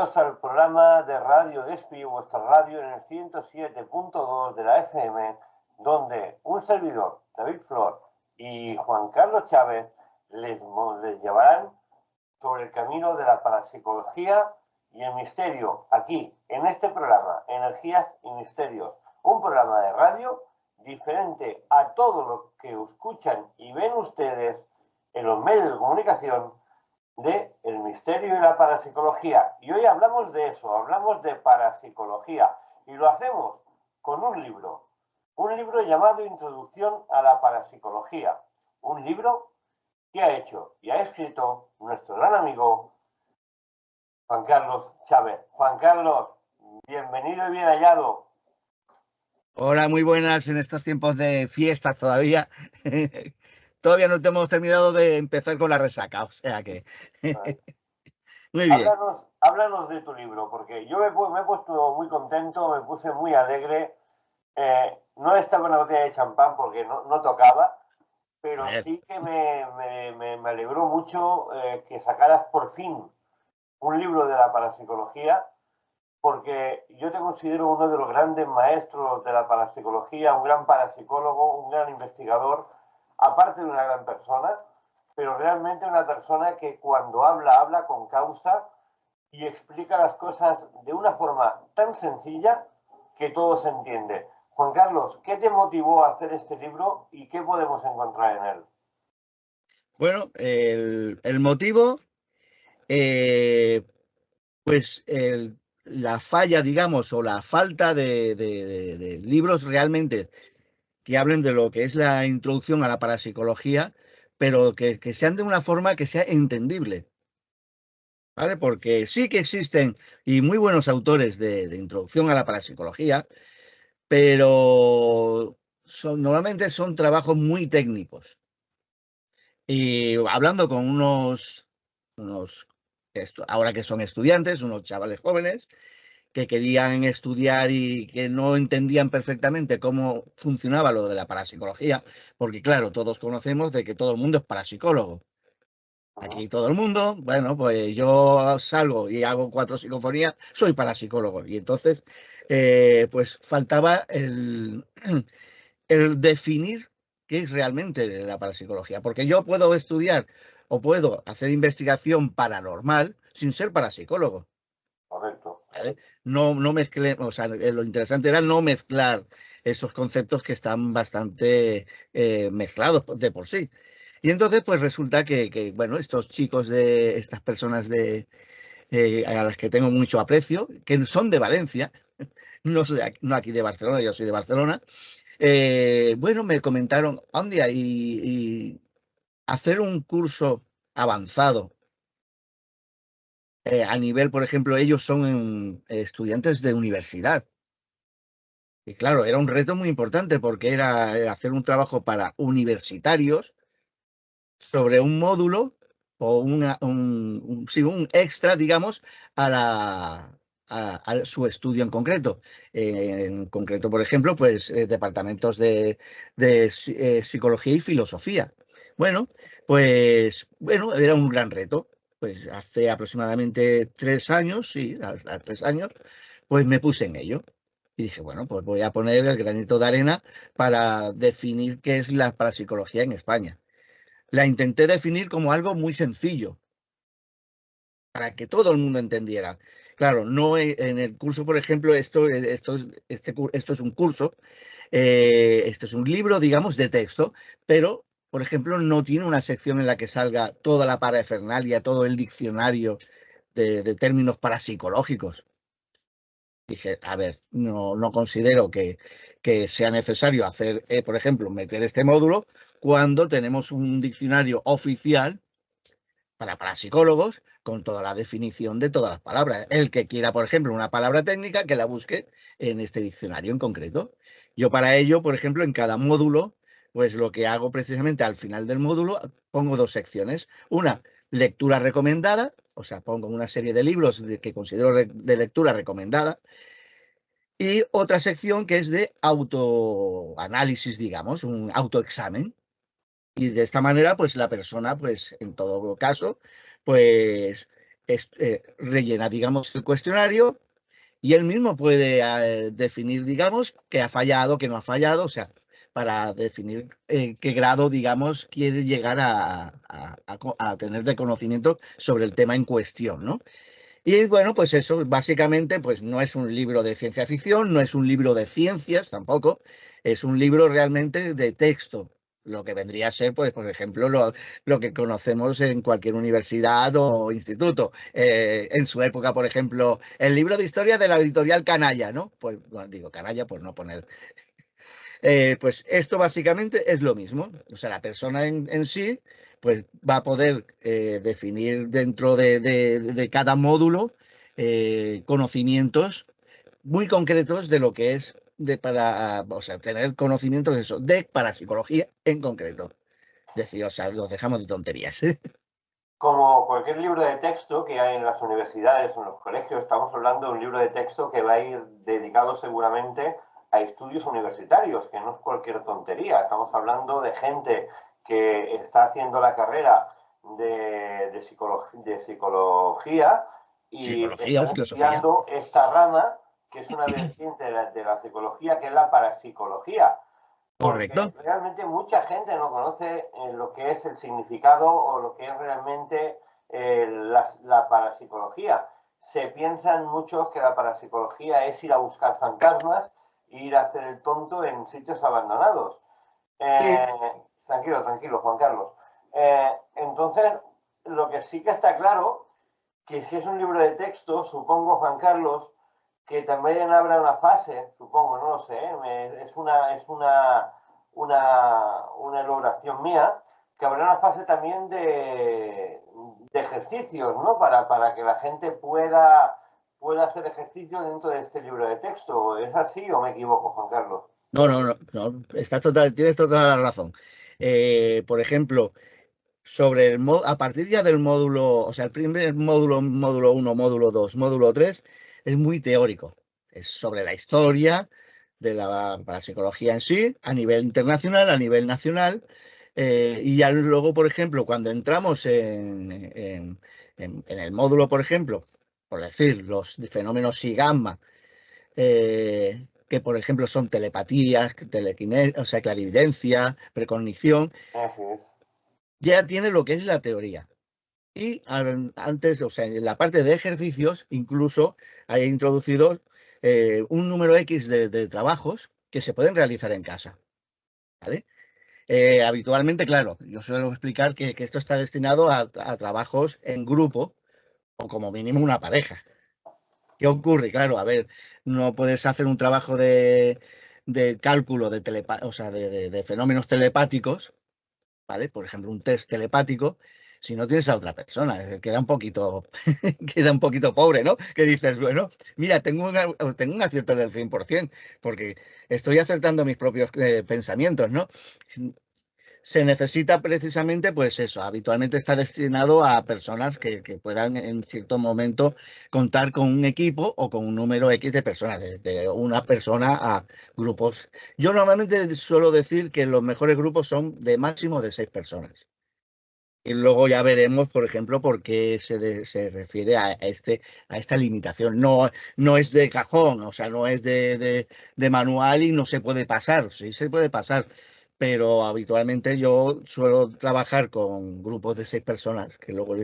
Bienvenidos al programa de Radio Despi, vuestra radio en el 107.2 de la FM, donde un servidor, David Flor, y Juan Carlos Chávez les llevarán sobre el camino de la parapsicología y el misterio, aquí, en este programa, Energías y Misterios, un programa de radio diferente a todo lo que escuchan y ven ustedes en los medios de comunicación de el misterio y la parapsicología. Y hoy hablamos de eso, hablamos de parapsicología, y lo hacemos con un libro llamado Introducción a la Parapsicología, un libro que ha hecho y ha escrito nuestro gran amigo Juan Carlos Chávez. Juan Carlos, bienvenido y bien hallado. Hola, muy buenas en estos tiempos de fiestas todavía. Todavía no hemos terminado de empezar con la resaca, o sea que... Muy bien. Háblanos de tu libro, porque yo me he puesto muy contento, me puse muy alegre. No estaba una botella de champán porque no tocaba, pero sí que me alegró mucho que sacaras por fin un libro de la parapsicología, porque yo te considero uno de los grandes maestros de la parapsicología, un gran parapsicólogo, un gran investigador, aparte de una gran persona, pero realmente una persona que cuando habla con causa y explica las cosas de una forma tan sencilla que todo se entiende. Juan Carlos, ¿qué te motivó a hacer este libro y qué podemos encontrar en él? Bueno, el motivo, pues la falla, digamos, o la falta de libros realmente que hablen de lo que es la introducción a la parapsicología, pero que sean de una forma que sea entendible, ¿vale? Porque sí que existen y muy buenos autores de introducción a la parapsicología, pero normalmente son trabajos muy técnicos. Y hablando con ahora que son estudiantes, unos chavales jóvenes que querían estudiar y que no entendían perfectamente cómo funcionaba lo de la parapsicología, porque claro, todos conocemos de que todo el mundo es parapsicólogo. Aquí todo el mundo, bueno, pues yo salgo y hago 4 psicofonías, soy parapsicólogo. Y entonces, pues faltaba el definir qué es realmente la parapsicología. Porque yo puedo estudiar o puedo hacer investigación paranormal sin ser parapsicólogo. Correcto. ¿Vale? No mezclé, o sea, lo interesante era no mezclar esos conceptos que están bastante mezclados de por sí. Y entonces, pues resulta bueno, estos chicos estas personas a las que tengo mucho aprecio, que son de Valencia, no aquí de Barcelona, yo soy de Barcelona, bueno, me comentaron, Andia, y hacer un curso avanzado a nivel, por ejemplo, ellos son estudiantes de universidad. Y claro, era un reto muy importante porque era hacer un trabajo para universitarios sobre un módulo o sí, un extra, digamos, a su estudio en concreto. En concreto, por ejemplo, pues departamentos de psicología y filosofía. Bueno, pues bueno, era un gran reto. Pues hace aproximadamente 3 años, sí, a 3 años, pues me puse en ello. Y dije, bueno, pues voy a poner el granito de arena para definir qué es la parapsicología en España. La intenté definir como algo muy sencillo, para que todo el mundo entendiera. Claro, no en el curso, por ejemplo, esto es un curso, esto es un libro, digamos, de texto, pero, por ejemplo, no tiene una sección en la que salga toda la parafernalia, todo el diccionario de términos parapsicológicos. Dije, a ver, no considero que sea necesario hacer, por ejemplo, meter este módulo cuando tenemos un diccionario oficial para parapsicólogos con toda la definición de todas las palabras. El que quiera, por ejemplo, una palabra técnica, que la busque en este diccionario en concreto. Yo para ello, por ejemplo, en cada módulo, pues lo que hago precisamente al final del módulo, pongo 2 secciones. Una, lectura recomendada, o sea, pongo una serie de libros que considero de lectura recomendada, y otra sección que es de autoanálisis, digamos, un autoexamen. Y de esta manera, pues la persona, pues en todo caso, pues rellena, digamos, el cuestionario y él mismo puede definir, digamos, qué ha fallado, qué no ha fallado, o sea, para definir qué grado, digamos, quiere llegar a tener de conocimiento sobre el tema en cuestión, ¿no? Y bueno, pues eso, básicamente, pues no es un libro de ciencia ficción, no es un libro de ciencias tampoco, es un libro realmente de texto, lo que vendría a ser, pues, por ejemplo, lo que conocemos en cualquier universidad o instituto. En su época, por ejemplo, el libro de historia de la editorial Canalla, ¿no? Pues, bueno, digo Canalla por no poner. Pues esto básicamente es lo mismo. O sea, la persona en sí pues va a poder definir dentro de cada módulo conocimientos muy concretos de lo que es o sea, tener conocimientos de eso, de parapsicología en concreto. Es decir, o sea, los dejamos de tonterías. Como cualquier libro de texto que hay en las universidades o en los colegios, estamos hablando de un libro de texto que va a ir dedicado seguramente a estudios universitarios, que no es cualquier tontería. Estamos hablando de gente que está haciendo la carrera de psicología y Psicología o están filosofía. estudiando esta rama, que es una vertiente de la psicología, que es la parapsicología. Porque Correcto. realmente mucha gente no conoce lo que es el significado o lo que es realmente la parapsicología. Se piensan muchos que la parapsicología es ir a buscar fantasmas e ir a hacer el tonto en sitios abandonados. Sí. Tranquilo, tranquilo, Juan Carlos. Entonces, lo que sí que está claro, que si es un libro de texto, supongo, Juan Carlos, que también habrá una fase, supongo, no lo sé, una elaboración mía, que habrá una fase también de ejercicios, ¿no? Para que la gente pueda hacer ejercicios dentro de este libro de texto. ¿Es así o me equivoco, Juan Carlos? No, no, no, no, tienes toda la razón. Por ejemplo, a partir ya del módulo, o sea, el primer módulo, módulo uno, módulo 2, módulo 3, es muy teórico. Es sobre la historia de la parapsicología en sí, a nivel internacional, a nivel nacional. Y ya luego, por ejemplo, cuando entramos en el módulo, por ejemplo, por decir, los fenómenos y gamma, que por ejemplo son telepatías, o sea, clarividencia, precognición, Así es. ya tiene lo que es la teoría. Y antes, o sea, en la parte de ejercicios, incluso hay introducido un número X de trabajos que se pueden realizar en casa. ¿Vale? Habitualmente, claro, yo suelo explicar que esto está destinado a trabajos en grupo o como mínimo una pareja. ¿Qué ocurre? Claro, a ver, no puedes hacer un trabajo de cálculo o sea, de fenómenos telepáticos, ¿vale? Por ejemplo, un test telepático, si no tienes a otra persona, queda un poquito, queda un poquito pobre, ¿no? Que dices, bueno, mira, tengo un acierto del 100%, porque estoy acertando mis propios pensamientos, ¿no? Se necesita precisamente, pues eso, habitualmente está destinado a personas que puedan en cierto momento contar con un equipo o con un número X de personas, desde una persona a grupos. Yo normalmente suelo decir que los mejores grupos son de máximo de 6 personas. Y luego ya veremos, por ejemplo, por qué se refiere a esta limitación. No, no es de cajón, o sea, no es de manual y no se puede pasar. Sí se puede pasar, pero habitualmente yo suelo trabajar con grupos de 6 personas, que luego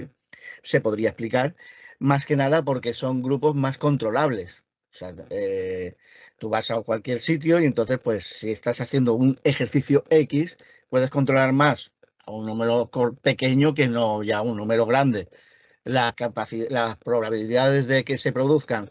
se podría explicar, más que nada porque son grupos más controlables. O sea, tú vas a cualquier sitio y entonces, pues, si estás haciendo un ejercicio X, puedes controlar más a un número pequeño que no ya un número grande. Las probabilidades de que se produzcan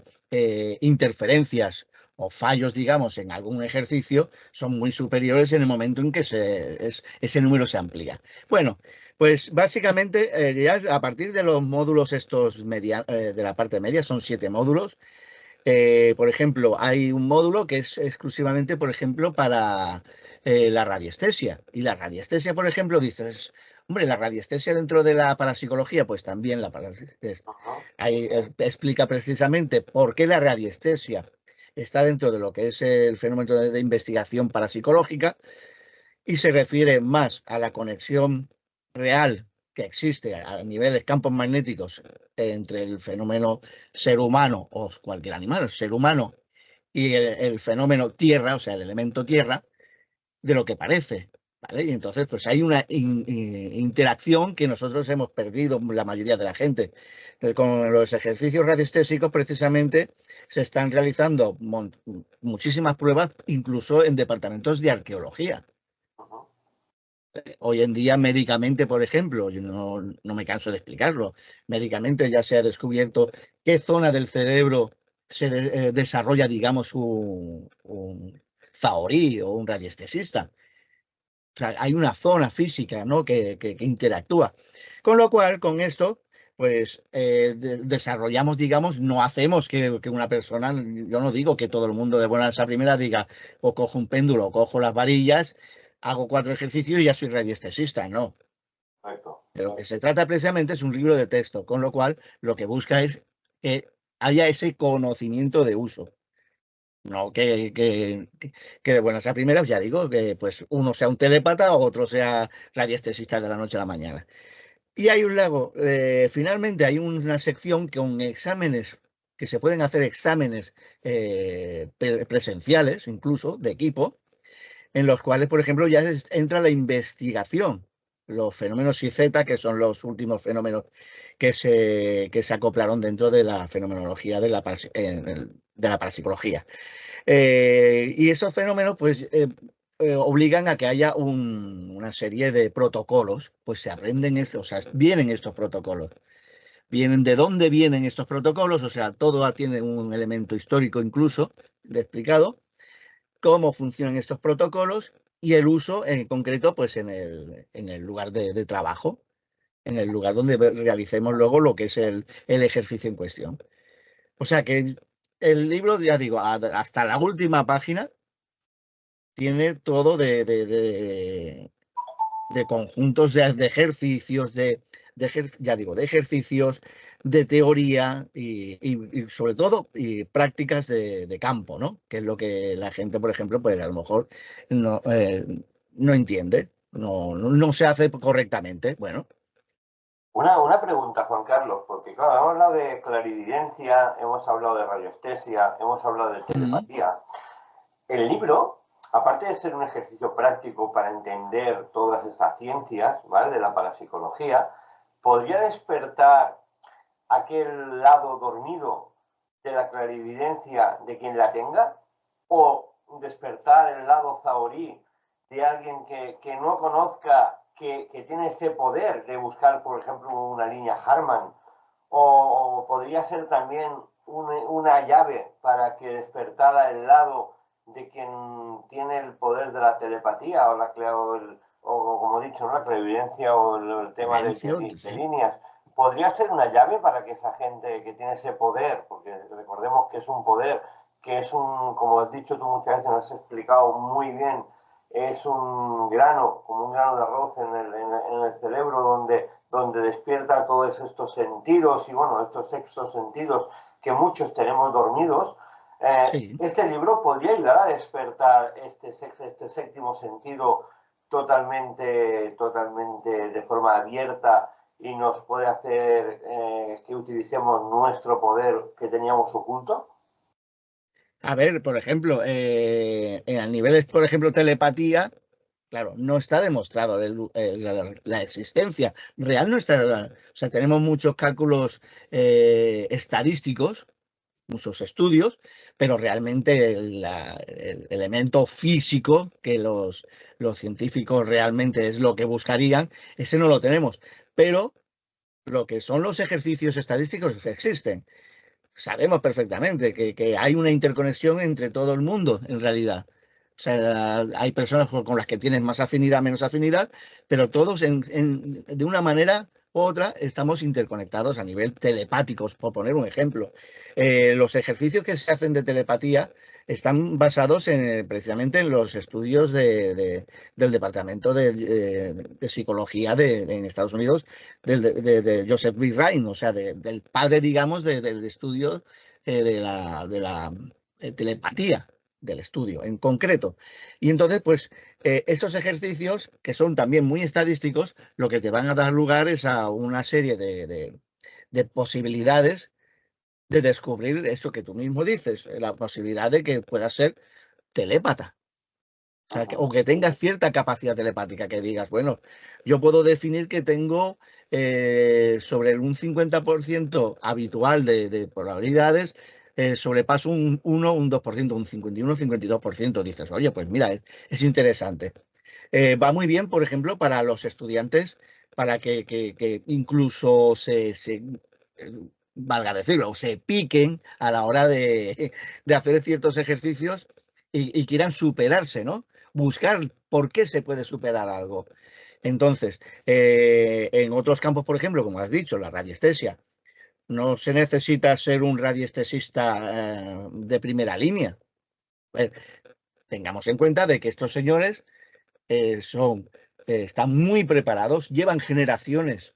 interferencias o fallos, digamos, en algún ejercicio son muy superiores en el momento en que ese número se amplía. Bueno, pues básicamente ya a partir de los módulos estos de la parte media, son 7 módulos. Por ejemplo, hay un módulo que es exclusivamente, por ejemplo, para la radiestesia. Y la radiestesia, por ejemplo, dices, hombre, la radiestesia dentro de la parapsicología, pues también la parapsicología. Ajá. Ahí explica precisamente por qué la radiestesia está dentro de lo que es el fenómeno de investigación parapsicológica y se refiere más a la conexión real que existe a niveles campos magnéticos entre el fenómeno ser humano o cualquier animal, el ser humano, y el fenómeno tierra, o sea, el elemento tierra, de lo que parece. ¿Vale? Y entonces, pues hay una interacción que nosotros hemos perdido, la mayoría de la gente. Con los ejercicios radiestésicos, precisamente, se están realizando muchísimas pruebas, incluso en departamentos de arqueología. Hoy en día, médicamente, por ejemplo, yo no me canso de explicarlo, médicamente ya se ha descubierto qué zona del cerebro se desarrolla, digamos, un zahorí o un radiestesista. O sea, hay una zona física, ¿no?, que interactúa. Con lo cual, con esto, pues desarrollamos, digamos, no hacemos que una persona, yo no digo que todo el mundo de buenas a primeras diga, o cojo un péndulo, o cojo las varillas, hago 4 ejercicios y ya soy radiestesista, no. Correcto. De lo que se trata precisamente es un libro de texto, con lo cual lo que busca es que haya ese conocimiento de uso. No, que de buenas a primeras, ya digo, que pues uno sea un telépata o otro sea radiestesista de la noche a la mañana. Y hay un lago, finalmente hay una sección con exámenes, que se pueden hacer exámenes presenciales, incluso de equipo, en los cuales, por ejemplo, ya entra la investigación. Los fenómenos IZ, que son los últimos fenómenos que se acoplaron dentro de la fenomenología de la parapsicología. Y esos fenómenos, pues, obligan a que haya una serie de protocolos, pues se aprenden estos, o sea, vienen estos protocolos. Vienen de dónde vienen estos protocolos, o sea, todo tiene un elemento histórico incluso de explicado, cómo funcionan estos protocolos y el uso en concreto, pues en el lugar de trabajo, en el lugar donde realicemos luego lo que es el ejercicio en cuestión. O sea que el libro, ya digo, hasta la última página tiene todo de conjuntos de ejercicios, ya digo, de ejercicios, de teoría y sobre todo prácticas de campo, ¿no? Que es lo que la gente, por ejemplo, pues a lo mejor no entiende, no se hace correctamente. Bueno. Una pregunta, Juan Carlos, porque claro, hemos hablado de clarividencia, hemos hablado de radiestesia, hemos hablado de telepatía. El libro, aparte de ser un ejercicio práctico para entender todas estas ciencias, ¿vale?, de la parapsicología, podría despertar aquel lado dormido de la clarividencia de quien la tenga, o despertar el lado zahorí de alguien que no conozca que tiene ese poder de buscar, por ejemplo, una línea Harman, o podría ser también una llave para que despertara el lado de quien tiene el poder de la telepatía o como he dicho, ¿no?, la clarividencia o el tema de líneas. ¿Podría ser una llave para que esa gente que tiene ese poder, porque recordemos que es un poder, que es como has dicho tú muchas veces, nos has explicado muy bien, es un grano, como un grano de arroz en el cerebro donde despierta todos estos sentidos y bueno, estos sextos sentidos que muchos tenemos dormidos? Sí. Este libro podría ayudar a despertar este séptimo sentido totalmente de forma abierta y nos puede hacer que utilicemos nuestro poder que teníamos oculto. A ver, por ejemplo, a niveles, por ejemplo, telepatía, claro, no está demostrado la existencia real, no está. O sea, tenemos muchos cálculos estadísticos, muchos estudios, pero realmente el elemento físico que los científicos realmente es lo que buscarían, ese no lo tenemos. Pero lo que son los ejercicios estadísticos existen. Sabemos perfectamente que hay una interconexión entre todo el mundo, en realidad. O sea, hay personas con las que tienes más afinidad, menos afinidad, pero todos de una manera u otra estamos interconectados a nivel telepáticos, por poner un ejemplo. Los ejercicios que se hacen de telepatía están basados precisamente en los estudios del Departamento de Psicología en Estados Unidos, de Joseph B. Ryan, o sea, del padre, digamos, del estudio de la telepatía. del estudio en concreto. Y entonces, pues, estos ejercicios, que son también muy estadísticos, lo que te van a dar lugar es a una serie de posibilidades de descubrir eso que tú mismo dices, la posibilidad de que puedas ser telépata. O sea, o que tengas cierta capacidad telepática, que digas, bueno, yo puedo definir que tengo sobre un 50% habitual de probabilidades, sobrepaso un 1, un 2%, un 51, 52%. Dices, oye, pues mira, es interesante. Va muy bien, por ejemplo, para los estudiantes, para que incluso valga decirlo, se piquen a la hora de hacer ciertos ejercicios y quieran superarse, ¿no? Buscar por qué se puede superar algo. Entonces, en otros campos, por ejemplo, como has dicho, la radiestesia, no se necesita ser un radiestesista de primera línea. A ver, tengamos en cuenta de que estos señores están muy preparados, llevan generaciones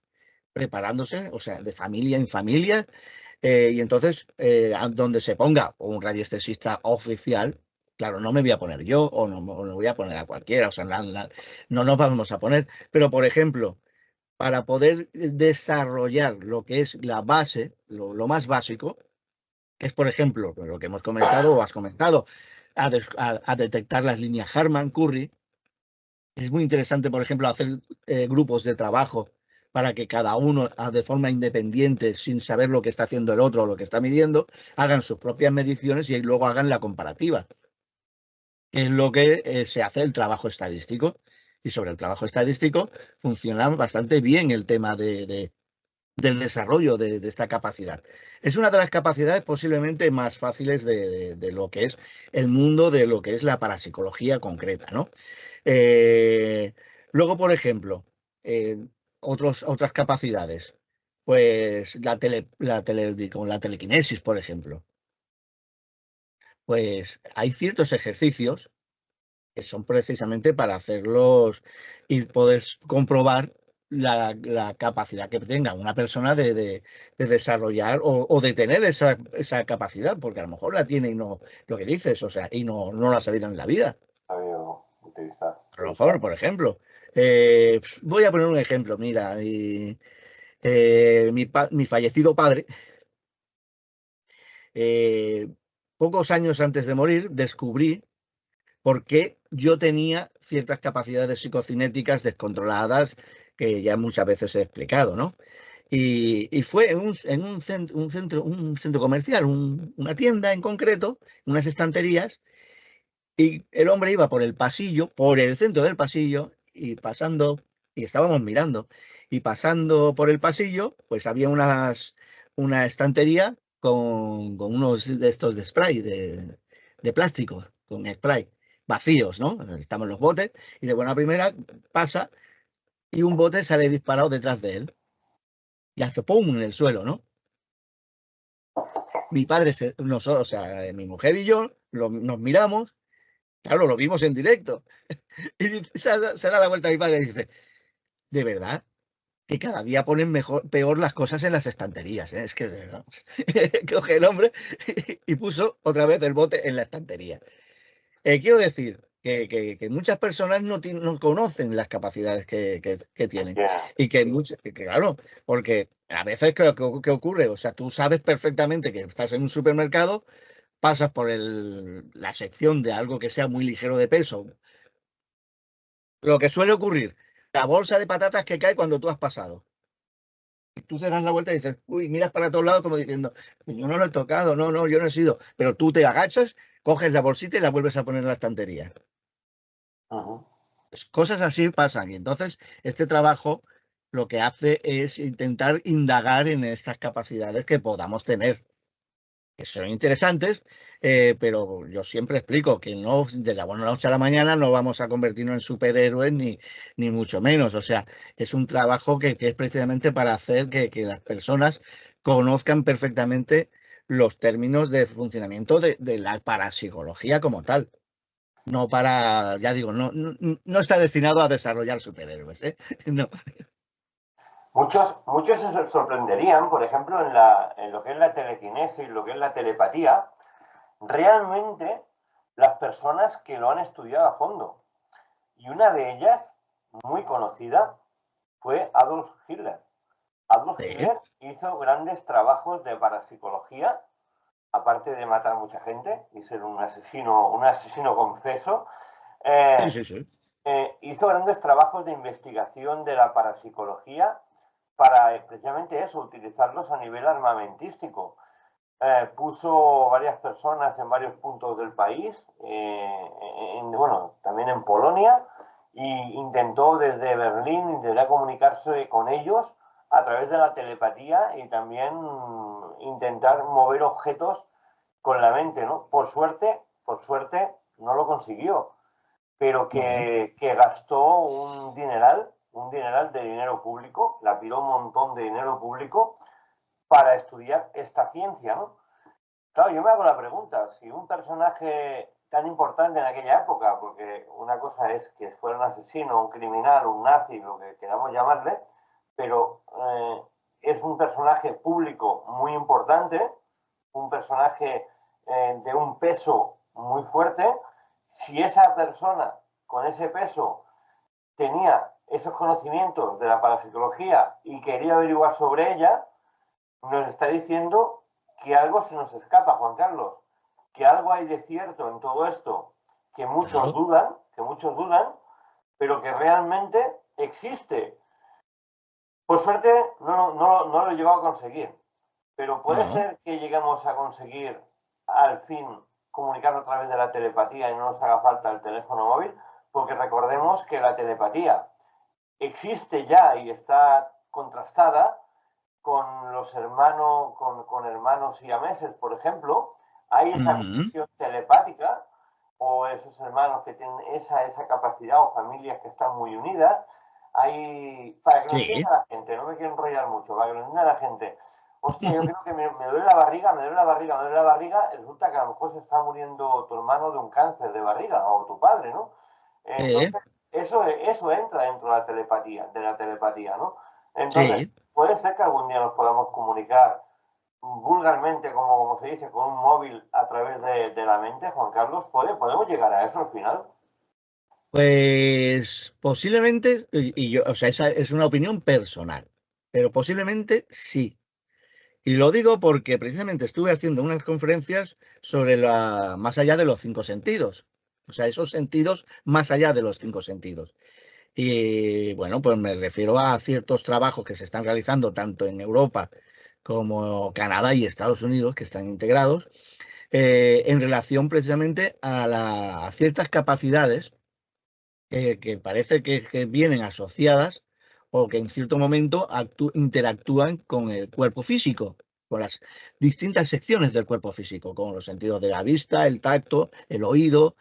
preparándose, o sea, de familia en familia, y entonces, donde se ponga un radiestesista oficial, claro, no me voy a poner yo o no voy a poner a cualquiera, o sea, no nos vamos a poner, pero por ejemplo, para poder desarrollar lo que es la base, lo más básico, que es, por ejemplo, lo que hemos comentado o has comentado, a detectar las líneas Harman-Curry. Es muy interesante, por ejemplo, hacer grupos de trabajo para que cada uno, de forma independiente, sin saber lo que está haciendo el otro o lo que está midiendo, hagan sus propias mediciones y luego hagan la comparativa, que es lo que se hace el trabajo estadístico. Y sobre el trabajo estadístico funciona bastante bien el tema del desarrollo de esta capacidad. Es una de las capacidades posiblemente más fáciles de lo que es el mundo de lo que es la parapsicología concreta, ¿no? Eh, Luego, por ejemplo, eh, otras capacidades, pues con la telequinesis, por ejemplo, pues hay ciertos ejercicios que son precisamente para hacerlos y poder comprobar la capacidad que tenga una persona de desarrollar o de tener esa capacidad, porque a lo mejor la tiene y no, lo que dices, o sea, y no la ha sabido en la vida. Utilizar. A lo mejor, por ejemplo, voy a poner un ejemplo, mira, mi fallecido padre, eh, pocos años antes de morir, descubrí por qué yo tenía ciertas capacidades psicocinéticas descontroladas que ya muchas veces he explicado, ¿no? Y fue un centro comercial, una tienda en concreto, unas estanterías, y el hombre iba por el pasillo, por el centro del pasillo, y pasando, y estábamos mirando, y pasando por el pasillo, pues había una estantería con unos de estos de spray, de plástico, con spray, vacíos, ¿no? Estamos los botes, y de buena primera pasa, y un bote sale disparado detrás de él, y hace ¡pum! En el suelo, ¿no? Mi padre, nosotros, o sea, mi mujer y yo, nos miramos, claro, lo vimos en directo. Y se da la vuelta a mi padre y dice, de verdad, que cada día ponen peor las cosas en las estanterías, ¿eh? Es que de verdad. Coge el hombre y puso otra vez el bote en la estantería. Quiero decir que muchas personas no conocen las capacidades que tienen. Y que claro, porque a veces, ¿qué ocurre? O sea, tú sabes perfectamente que estás en un supermercado, pasas por la sección de algo que sea muy ligero de peso. Lo que suele ocurrir, la bolsa de patatas que cae cuando tú has pasado. Tú te das la vuelta y dices, uy, miras para todos lados como diciendo, yo no lo he tocado, no, yo no he sido. Pero tú te agachas, coges la bolsita y la vuelves a poner en la estantería. Pues cosas así pasan. Y entonces, este trabajo lo que hace es intentar indagar en estas capacidades que podamos tener, que son interesantes, pero yo siempre explico que no de la buena noche a la mañana no vamos a convertirnos en superhéroes ni mucho menos. O sea, es un trabajo que es precisamente para hacer que las personas conozcan perfectamente los términos de funcionamiento de la parapsicología como tal. No para, ya digo, no está destinado a desarrollar superhéroes, ¿eh? No. Muchos se sorprenderían, por ejemplo, en lo que es la telequinesis, lo que es la telepatía. Realmente las personas que lo han estudiado a fondo. Y una de ellas, muy conocida, fue Adolf Hitler. Adolf Hitler hizo grandes trabajos de parapsicología, aparte de matar mucha gente y ser un asesino confeso. Hizo grandes trabajos de investigación de la parapsicología para precisamente eso, utilizarlos a nivel armamentístico. Puso varias personas en varios puntos del país, bueno, también en Polonia, e intentó desde Berlín intentar comunicarse con ellos a través de la telepatía y también intentar mover objetos con la mente, ¿no? Por suerte no lo consiguió, pero que gastó un dineral de dinero público, la piró un montón de dinero público para estudiar esta ciencia, ¿no? Claro, yo me hago la pregunta, si un personaje tan importante en aquella época, porque una cosa es que fuera un asesino, un criminal, un nazi, lo que queramos llamarle, pero es un personaje público muy importante, un personaje de un peso muy fuerte, si esa persona con ese peso tenía esos conocimientos de la parapsicología y quería averiguar sobre ella, nos está diciendo que algo se nos escapa, Juan Carlos, que algo hay de cierto en todo esto, que muchos dudan, pero que realmente existe. Por suerte no lo he llegado a conseguir, pero puede ser que lleguemos a conseguir al fin comunicarnos a través de la telepatía y no nos haga falta el teléfono móvil, porque recordemos que la telepatía existe ya y está contrastada con los hermanos, con hermanos siameses, por ejemplo. Hay esa conexión telepática, o esos hermanos que tienen esa capacidad, o familias que están muy unidas. Para que lo entienda la gente, no me quiero enrollar mucho, para que lo entienda la gente. Hostia, yo creo que me duele la barriga, resulta que a lo mejor se está muriendo tu hermano de un cáncer de barriga, o tu padre, ¿no? Entonces, eso entra dentro de la telepatía, ¿no? Entonces, puede ser que algún día nos podamos comunicar vulgarmente, como se dice, con un móvil a través de la mente, Juan Carlos. ¿Podemos llegar a eso al final? Pues posiblemente, o sea, esa es una opinión personal, pero posiblemente sí. Y lo digo porque precisamente estuve haciendo unas conferencias sobre más allá de los 5 sentidos, o sea, esos sentidos más allá de los 5 sentidos. Y bueno, pues me refiero a ciertos trabajos que se están realizando tanto en Europa como Canadá y Estados Unidos, que están integrados, en relación precisamente a ciertas capacidades que parece que vienen asociadas o que en cierto momento interactúan con el cuerpo físico, con las distintas secciones del cuerpo físico, con los sentidos de la vista, el tacto, el oído.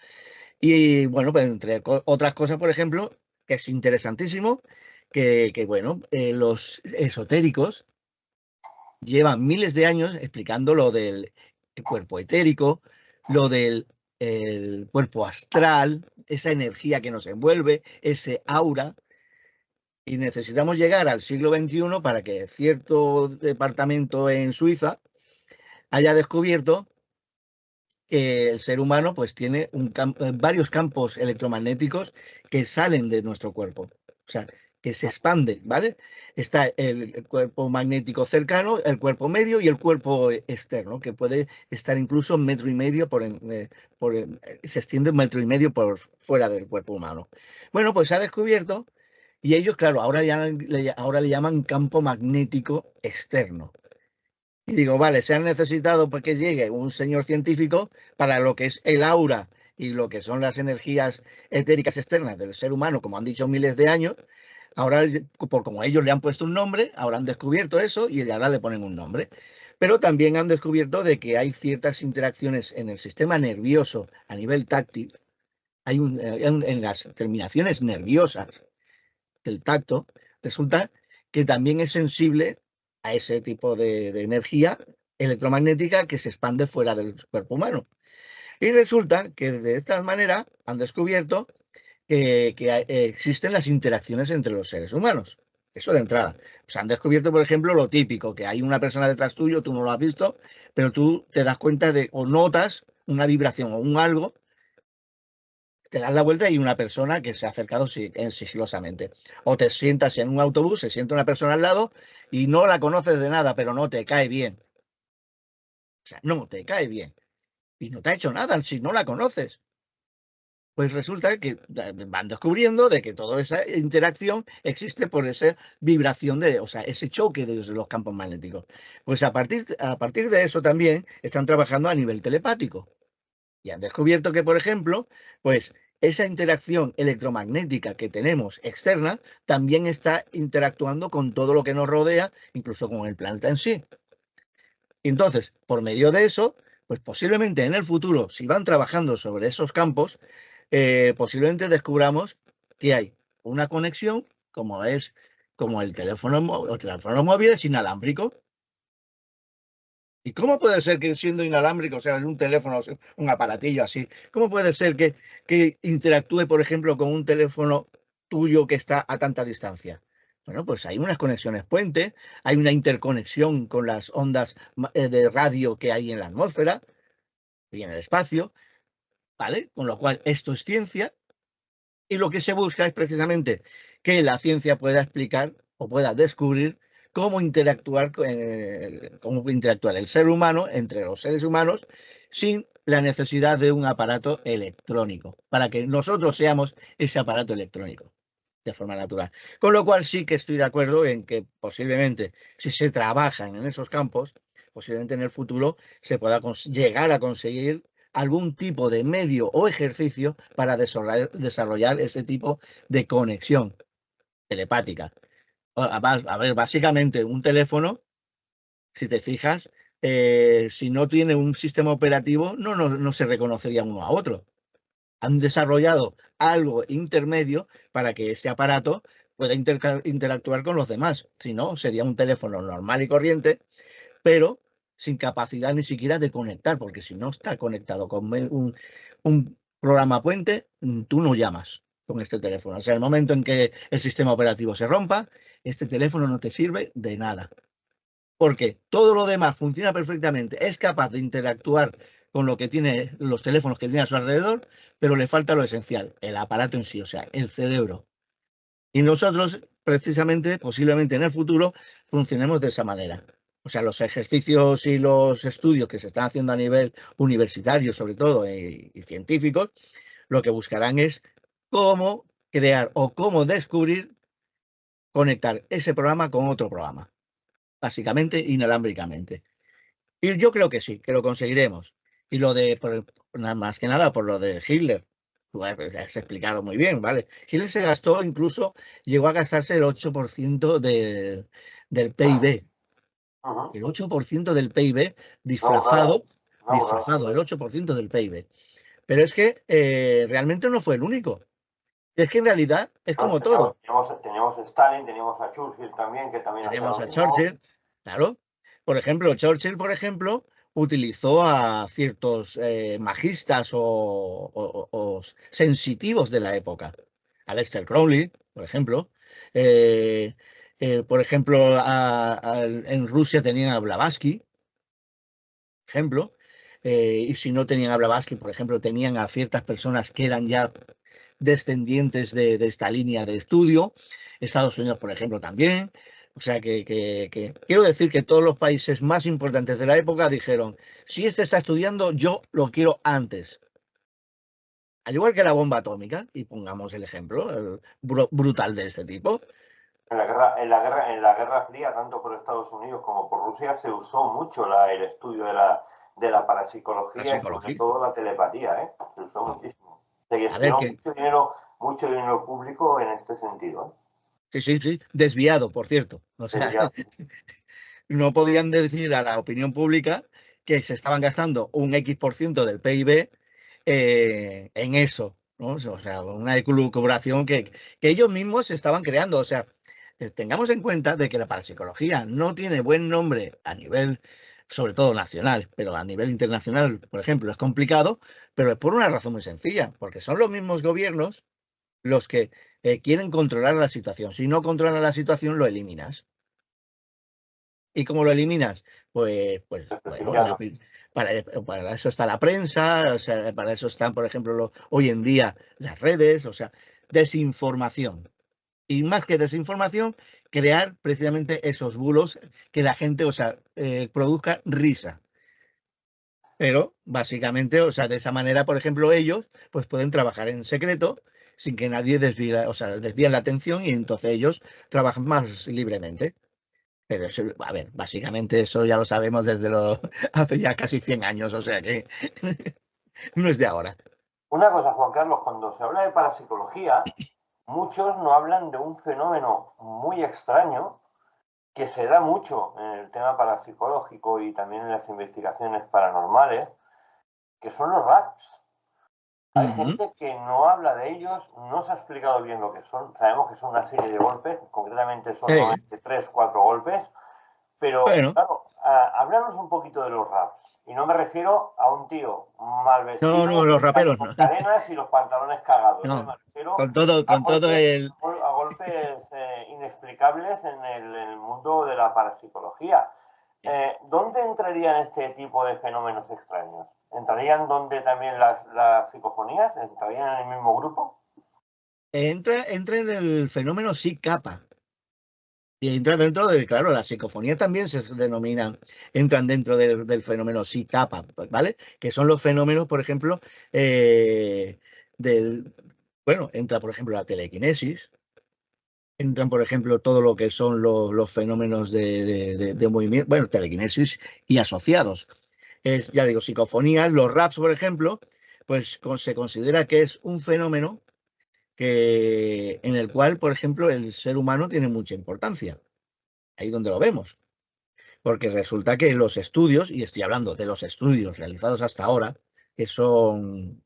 Y bueno, pues entre otras cosas, por ejemplo, que es interesantísimo, que bueno, los esotéricos llevan miles de años explicando lo del cuerpo etérico, lo del el cuerpo astral, esa energía que nos envuelve, ese aura. Y necesitamos llegar al siglo XXI para que cierto departamento en Suiza haya descubierto que el ser humano pues tiene varios campos electromagnéticos que salen de nuestro cuerpo. O sea, que se expande, ¿vale? Está el cuerpo magnético cercano, el cuerpo medio y el cuerpo externo, que puede estar incluso 1,5 metros, se extiende 1,5 metros por fuera del cuerpo humano. Bueno, pues se ha descubierto, y ellos, claro, ahora le llaman campo magnético externo. Y digo, vale, se han necesitado para que llegue un señor científico para lo que es el aura y lo que son las energías etéricas externas del ser humano, como han dicho miles de años. Ahora, como ellos le han puesto un nombre, ahora han descubierto eso y ahora le ponen un nombre. Pero también han descubierto de que hay ciertas interacciones en el sistema nervioso a nivel táctil. En las terminaciones nerviosas del tacto, resulta que también es sensible a ese tipo de energía electromagnética que se expande fuera del cuerpo humano. Y resulta que de esta manera han descubierto que existen las interacciones entre los seres humanos. Eso de entrada. Se han descubierto, por ejemplo, lo típico, que hay una persona detrás tuyo, tú no lo has visto, pero tú te das cuenta de o notas una vibración o un algo te das la vuelta y hay una persona que se ha acercado sigilosamente. O te sientas en un autobús, se sienta una persona al lado y no la conoces de nada, pero no te cae bien. O sea, no te cae bien. Y no te ha hecho nada si no la conoces. Pues resulta que van descubriendo de que toda esa interacción existe por esa vibración o sea, ese choque de los campos magnéticos. Pues a partir de eso también están trabajando a nivel telepático. Y han descubierto que, por ejemplo, pues esa interacción electromagnética que tenemos externa también está interactuando con todo lo que nos rodea, incluso con el planeta en sí. Y entonces, por medio de eso, pues posiblemente en el futuro, si van trabajando sobre esos campos, posiblemente descubramos que hay una conexión, como el teléfono móvil es inalámbrico. ¿Y cómo puede ser que siendo inalámbrico, o sea, un teléfono, un aparatillo así, cómo puede ser que interactúe, por ejemplo, con un teléfono tuyo que está a tanta distancia? Bueno, pues hay unas conexiones puente, hay una interconexión con las ondas de radio que hay en la atmósfera y en el espacio, ¿vale? Con lo cual, esto es ciencia y lo que se busca es precisamente que la ciencia pueda explicar o pueda descubrir cómo interactuar el ser humano entre los seres humanos sin la necesidad de un aparato electrónico, para que nosotros seamos ese aparato electrónico de forma natural. Con lo cual sí que estoy de acuerdo en que posiblemente si se trabajan en esos campos, posiblemente en el futuro se pueda llegar a conseguir algún tipo de medio o ejercicio para desarrollar ese tipo de conexión telepática. A ver, básicamente un teléfono, si te fijas, si no tiene un sistema operativo, no se reconocería uno a otro. Han desarrollado algo intermedio para que ese aparato pueda interactuar con los demás. Si no, sería un teléfono normal y corriente, pero sin capacidad ni siquiera de conectar, porque si no está conectado con un programa puente, tú no llamas con este teléfono. O sea, el momento en que el sistema operativo se rompa, este teléfono no te sirve de nada. Porque todo lo demás funciona perfectamente, es capaz de interactuar con lo que tiene los teléfonos que tiene a su alrededor, pero le falta lo esencial, el aparato en sí, o sea, el cerebro. Y nosotros, precisamente, posiblemente en el futuro, funcionemos de esa manera. O sea, los ejercicios y los estudios que se están haciendo a nivel universitario, sobre todo, y científicos, lo que buscarán es cómo crear o cómo descubrir conectar ese programa con otro programa, básicamente inalámbricamente. Y yo creo que sí, que lo conseguiremos. Y más que nada por lo de Hitler. Bueno, pues has explicado muy bien, ¿vale? Hitler se gastó, incluso llegó a gastarse el 8% del PIB. El 8% del PIB No, nada, disfrazado, el 8% del PIB. Pero es que realmente no fue el único. Es que en realidad es no, como todo. teníamos a Stalin, teníamos a Churchill también, que también hacía Tenemos lo a mismo. Churchill, claro. Por ejemplo, Churchill, utilizó a ciertos magistas o sensitivos de la época. A Lester Crowley, por ejemplo. Eh, por ejemplo, en Rusia tenían a Blavatsky, ejemplo. Y si no tenían a Blavatsky, por ejemplo, tenían a ciertas personas que eran ya descendientes de esta línea de estudio. Estados Unidos, por ejemplo, también. O sea que quiero decir que todos los países más importantes de la época dijeron, si este está estudiando, yo lo quiero antes. Al igual que la bomba atómica, y pongamos el ejemplo brutal de este tipo. En la Guerra Fría, tanto por Estados Unidos como por Rusia, se usó mucho el estudio de la La parapsicología y sobre psicología. todo la telepatía, ¿eh? Se usó Oh, muchísimo. Se a ver gestionó que, mucho dinero público en este sentido, ¿eh? sí, sí, sí, desviado, por cierto. O sea, Ya, no podían decir a la opinión pública que se estaban gastando un X% del PIB en eso, ¿no? O sea, una elucubración que ellos mismos estaban creando. O sea, tengamos en cuenta de que la parapsicología no tiene buen nombre a nivel, sobre todo nacional, pero a nivel internacional, por ejemplo, es complicado, pero es por una razón muy sencilla, porque son los mismos gobiernos los que quieren controlar la situación. Si no controlan la situación, lo eliminas. ¿Y cómo lo eliminas? Pues bueno, desprestigiando. para eso está la prensa, o sea, para eso están, por ejemplo, hoy en día las redes, o sea, desinformación. Y más que desinformación, crear precisamente esos bulos que la gente, o sea, produzca risa. Pero básicamente, o sea, de esa manera, por ejemplo, ellos pues pueden trabajar en secreto sin que nadie desvíe, o sea, desvíen la atención y entonces ellos trabajan más libremente. Pero eso, a ver, básicamente eso ya lo sabemos desde hace ya casi 100 años, o sea que no es de ahora. Una cosa, Juan Carlos, cuando se habla de parapsicología, muchos no hablan de un fenómeno muy extraño que se da mucho en el tema parapsicológico y también en las investigaciones paranormales, que son los RAPs. Hay Ujú. gente que no habla de ellos, no se ha explicado bien lo que son. Sabemos que son una serie de golpes, concretamente son Eh, 93, 4 golpes, pero bueno, claro, háblanos un poquito de los raps. Y no me refiero a un tío mal no, no, vestido, los raperos con no. cadenas y los pantalones cagados. No, Me refiero con todo el... a golpes inexplicables en el mundo de la parapsicología. ¿Dónde entrarían este tipo de fenómenos extraños? ¿Entrarían donde también las psicofonías? ¿Entrarían en el mismo grupo? Entra en el fenómeno sí capa. Y entra dentro de, claro, la psicofonía también se denominan, entran dentro del fenómeno sí capa, ¿vale? Que son los fenómenos, por ejemplo, del, bueno, entra, por ejemplo, la telequinesis, entran, por ejemplo, todo lo que son los fenómenos de movimiento, bueno, telequinesis y asociados. Ya digo, psicofonía, los raps, por ejemplo, pues se considera que es un fenómeno en el cual, por ejemplo, el ser humano tiene mucha importancia. Ahí donde lo vemos. Porque resulta que los estudios, y estoy hablando de los estudios realizados hasta ahora, que son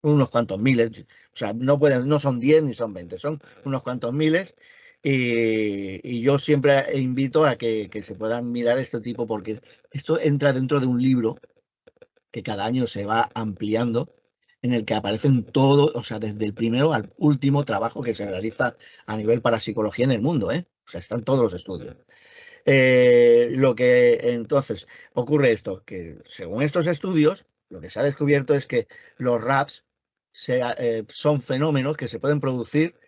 unos cuantos miles, o sea, no son 10 ni son 20, son unos cuantos miles, y yo siempre invito a que se puedan mirar este tipo, porque esto entra dentro de un libro que cada año se va ampliando, en el que aparecen todos, o sea, desde el primero al último trabajo que se realiza a nivel parapsicología en el mundo, ¿eh? O sea, están todos los estudios. Lo que entonces ocurre esto, que según estos estudios, lo que se ha descubierto es que los RAPs son fenómenos que se pueden producir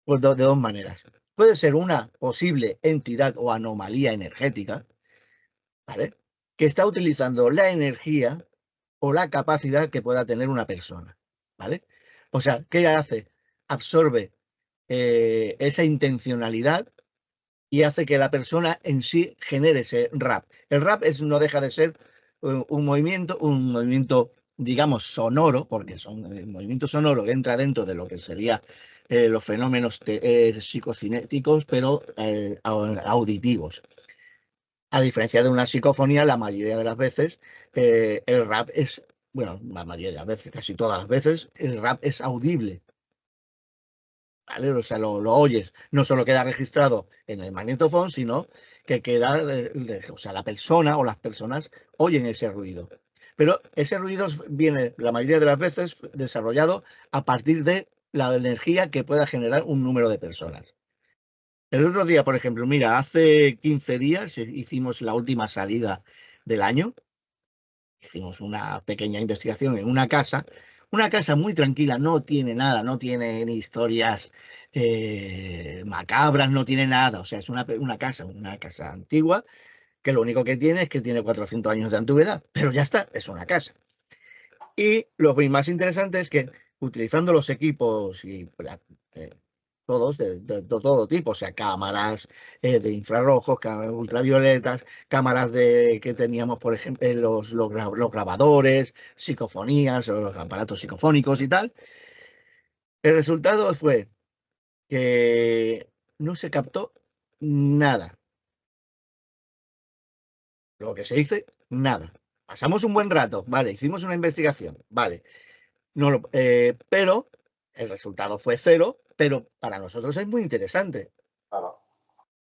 pues, de dos maneras. Puede ser una posible entidad o anomalía energética, ¿vale? Que está utilizando la energía o la capacidad que pueda tener una persona, ¿vale? O sea, ¿qué hace? Absorbe esa intencionalidad y hace que la persona en sí genere ese rap. El rap no deja de ser un movimiento, digamos, sonoro, porque son un movimiento sonoro que entra dentro de lo que sería los fenómenos psicocinéticos, pero auditivos. A diferencia de una psicofonía, la mayoría de las veces el rap es, bueno, la mayoría de las veces, casi todas las veces, el rap es audible. ¿Vale? O sea, lo oyes, no solo queda registrado en el magnetofón, sino que queda, o sea, la persona o las personas oyen ese ruido. Pero ese ruido viene la mayoría de las veces desarrollado a partir de la energía que pueda generar un número de personas. El otro día, por ejemplo, mira, hace 15 días hicimos la última salida del año. Hicimos una pequeña investigación en una casa muy tranquila, no tiene nada, no tiene ni historias macabras, no tiene nada, o sea, es una casa antigua, que lo único que tiene es que tiene 400 años de antigüedad, pero ya está, es una casa. Y lo más interesante es que utilizando los equipos y eh, todos, de todo tipo, o sea, cámaras de infrarrojos, ultravioletas, cámaras que teníamos, por ejemplo, los grabadores, psicofonías, o los aparatos psicofónicos y tal. El resultado fue que no se captó nada. Lo que se dice, nada. Pasamos un buen rato, vale, hicimos una investigación, vale. No pero el resultado fue cero, pero para nosotros es muy interesante. Claro.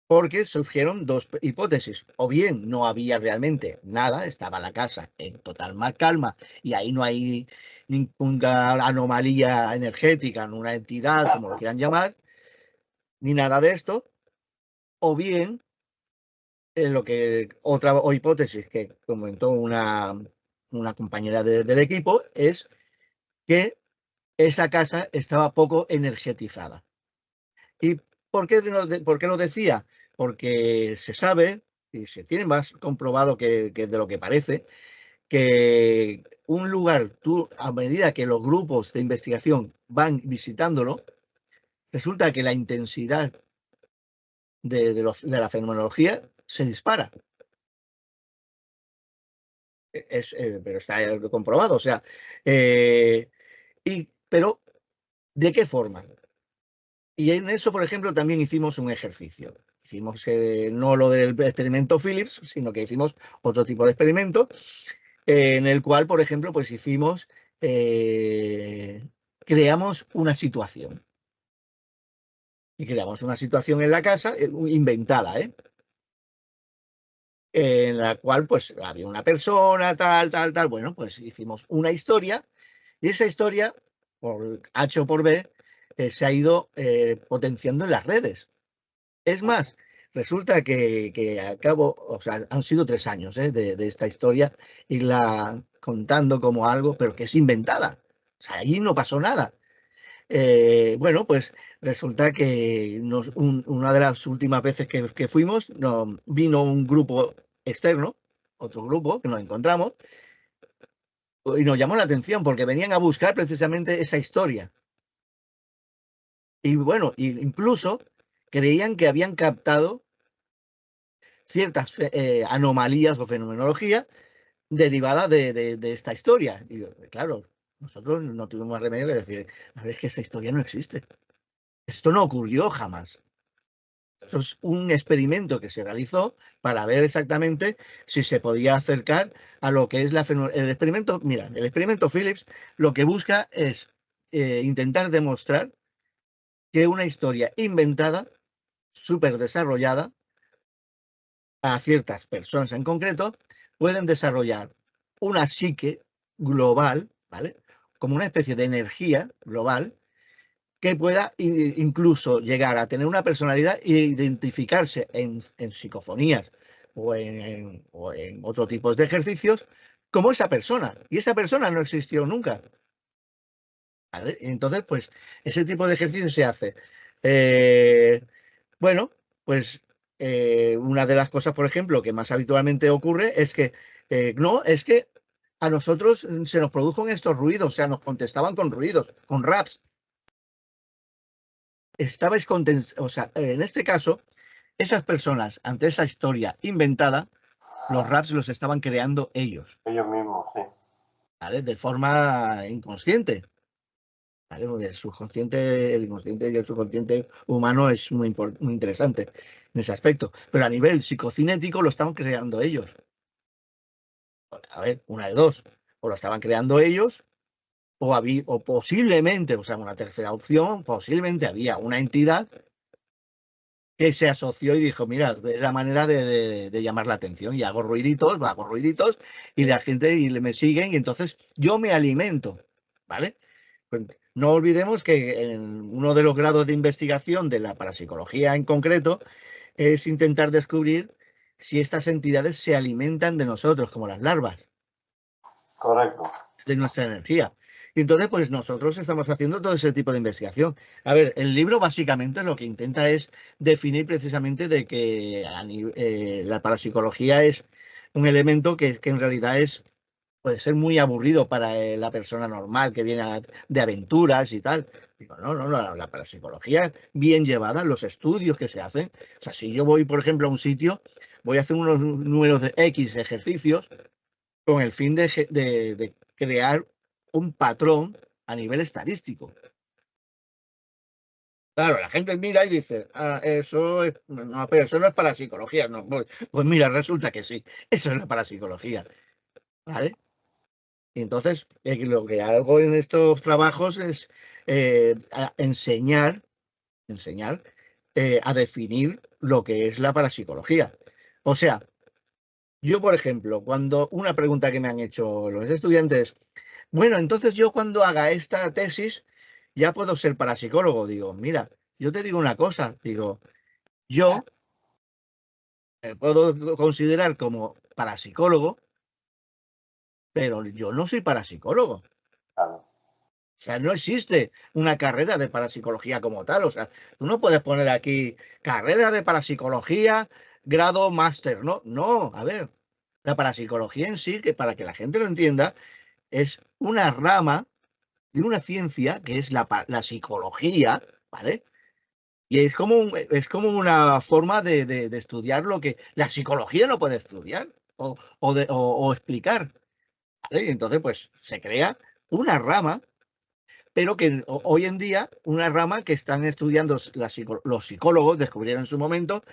Porque surgieron dos hipótesis. O bien no había realmente nada, estaba la casa en total más calma y ahí no hay ninguna anomalía energética, una entidad, como lo quieran llamar, ni nada de esto. O bien otra hipótesis que comentó una compañera del equipo es que esa casa estaba poco energetizada. ¿Y por qué lo decía? Porque se sabe, y se tiene más comprobado que de lo que parece, que un lugar, tú, a medida que los grupos de investigación van visitándolo, resulta que la intensidad de la fenomenología se dispara. Pero está comprobado, o sea, pero ¿de qué forma? Y en eso, por ejemplo, también hicimos un ejercicio. Hicimos no lo del experimento Phillips, sino que hicimos otro tipo de experimento, en el cual, por ejemplo, pues creamos una situación. Y creamos una situación en la casa, inventada, en la cual pues había una persona, tal, tal, tal. Bueno, pues hicimos una historia y esa historia, por H o por B, se ha ido potenciando en las redes. Es más, resulta que a cabo, o sea, han sido 3 años de esta historia, irla contando como algo, pero que es inventada. O sea, allí no pasó nada. Bueno, pues resulta que una de las últimas veces que fuimos, vino un grupo externo, otro grupo que nos encontramos, y nos llamó la atención porque venían a buscar precisamente esa historia. Y bueno, incluso creían que habían captado ciertas anomalías o fenomenología derivada de esta historia. Y claro, nosotros no tuvimos más remedio que decir, a ver, es que esta historia no existe. Esto no ocurrió jamás. Esto es un experimento que se realizó para ver exactamente si se podía acercar a lo que es el experimento. Mira, el experimento Phillips lo que busca es intentar demostrar que una historia inventada, súper desarrollada, a ciertas personas en concreto, pueden desarrollar una psique global, ¿vale? Como una especie de energía global que pueda incluso llegar a tener una personalidad e identificarse en psicofonías o en otro tipo de ejercicios como esa persona. Y esa persona no existió nunca. ¿Vale? Entonces, pues, ese tipo de ejercicio se hace. Bueno, pues una de las cosas, por ejemplo, que más habitualmente ocurre es que no, es que a nosotros se nos produjo estos ruidos, o sea, nos contestaban con ruidos, con raps. Estabais o sea, en este caso, esas personas, ante esa historia inventada, los raps los estaban creando ellos, Ellos mismos, sí. ¿vale? De forma inconsciente. ¿Vale? Porque el inconsciente y el subconsciente humano es muy interesante en ese aspecto. Pero a nivel psicocinético lo estaban creando ellos. A ver, una de dos. O lo estaban creando ellos, o posiblemente, o sea, una tercera opción, posiblemente había una entidad que se asoció y dijo, mira, es la manera de llamar la atención. Y hago ruiditos, y la gente me siguen, y entonces yo me alimento, ¿vale? Pues no olvidemos que en uno de los grados de investigación de la parapsicología en concreto es intentar descubrir si estas entidades se alimentan de nosotros, como las larvas, Correcto. de nuestra energía. Y entonces, pues nosotros estamos haciendo todo ese tipo de investigación. A ver, el libro básicamente lo que intenta es definir precisamente de que la parapsicología es un elemento que en realidad puede ser muy aburrido para la persona normal que viene de aventuras y tal. Digo, no, no, no, la parapsicología bien llevada, los estudios que se hacen. O sea, si yo voy, por ejemplo, a un sitio, voy a hacer unos números de X ejercicios con el fin de crear un patrón a nivel estadístico. Claro, la gente mira y dice, no, pero eso no es parapsicología. No, pues mira, resulta que sí, eso es la parapsicología, ¿vale? Y entonces, lo que hago en estos trabajos es enseñar a definir lo que es la parapsicología. O sea, yo, por ejemplo, cuando una pregunta que me han hecho los estudiantes, bueno, entonces yo cuando haga esta tesis ya puedo ser parapsicólogo. Digo, mira, yo te digo una cosa, digo, yo me puedo considerar como parapsicólogo, pero yo no soy parapsicólogo. Claro. O sea, no existe una carrera de parapsicología como tal. O sea, tú no puedes poner aquí carrera de parapsicología, grado máster. No, no, a ver. La parapsicología en sí, que para que la gente lo entienda, es una rama de una ciencia que es la psicología, ¿vale? Y es como una forma de estudiar lo que la psicología no puede estudiar o explicar, ¿vale? Y entonces, pues, se crea una rama, pero que hoy en día, una rama que están estudiando los psicólogos, descubrieron en su momento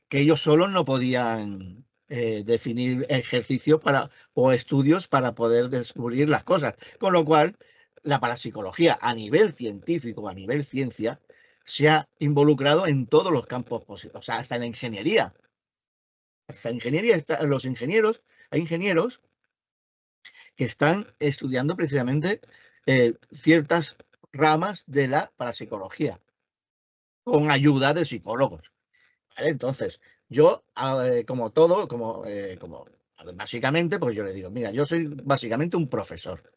que ellos solos no podían definir ejercicios o estudios para poder descubrir las cosas. Con lo cual, la parapsicología a nivel científico, a nivel ciencia, se ha involucrado en todos los campos posibles, o sea, hasta en la ingeniería. Hasta en ingeniería, los ingenieros, hay ingenieros que están estudiando precisamente ciertas ramas de la parapsicología, con ayuda de psicólogos. ¿Vale? Entonces, yo, como todo, como básicamente, pues yo le digo, mira, yo soy básicamente un profesor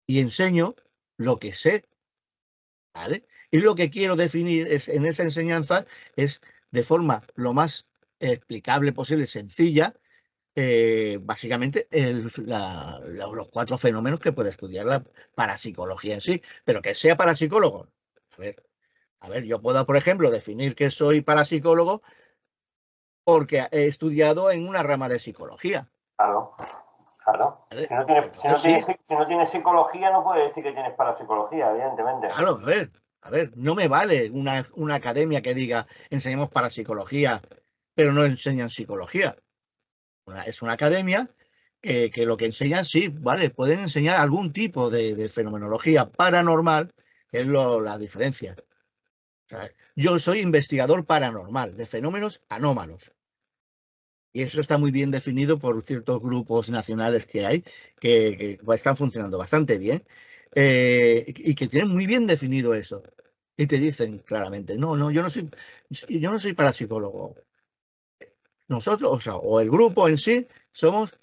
y enseño lo que sé, ¿vale? Y lo que quiero definir en esa enseñanza es de forma lo más explicable posible, sencilla, básicamente los cuatro fenómenos que puede estudiar la parapsicología en sí, pero que sea parapsicólogo. A ver, a ver, yo puedo, por ejemplo, definir que soy parapsicólogo porque he estudiado en una rama de psicología. Claro, claro. ¿Vale? Si no tienes, si no Entonces tienes, sí, si no tienes psicología, no puedes decir que tienes parapsicología, evidentemente. claro, a ver, no me vale una academia que diga enseñamos parapsicología, pero no enseñan psicología. Es una academia que lo que enseñan, sí, vale, pueden enseñar algún tipo de fenomenología paranormal, que es la diferencia. O sea, yo soy investigador paranormal de fenómenos anómalos. Y eso está muy bien definido por ciertos grupos nacionales que hay, que están funcionando bastante bien, y que tienen muy bien definido eso. Y te dicen claramente, no, no, yo no soy parapsicólogo. Nosotros, o sea, o el grupo en sí, somos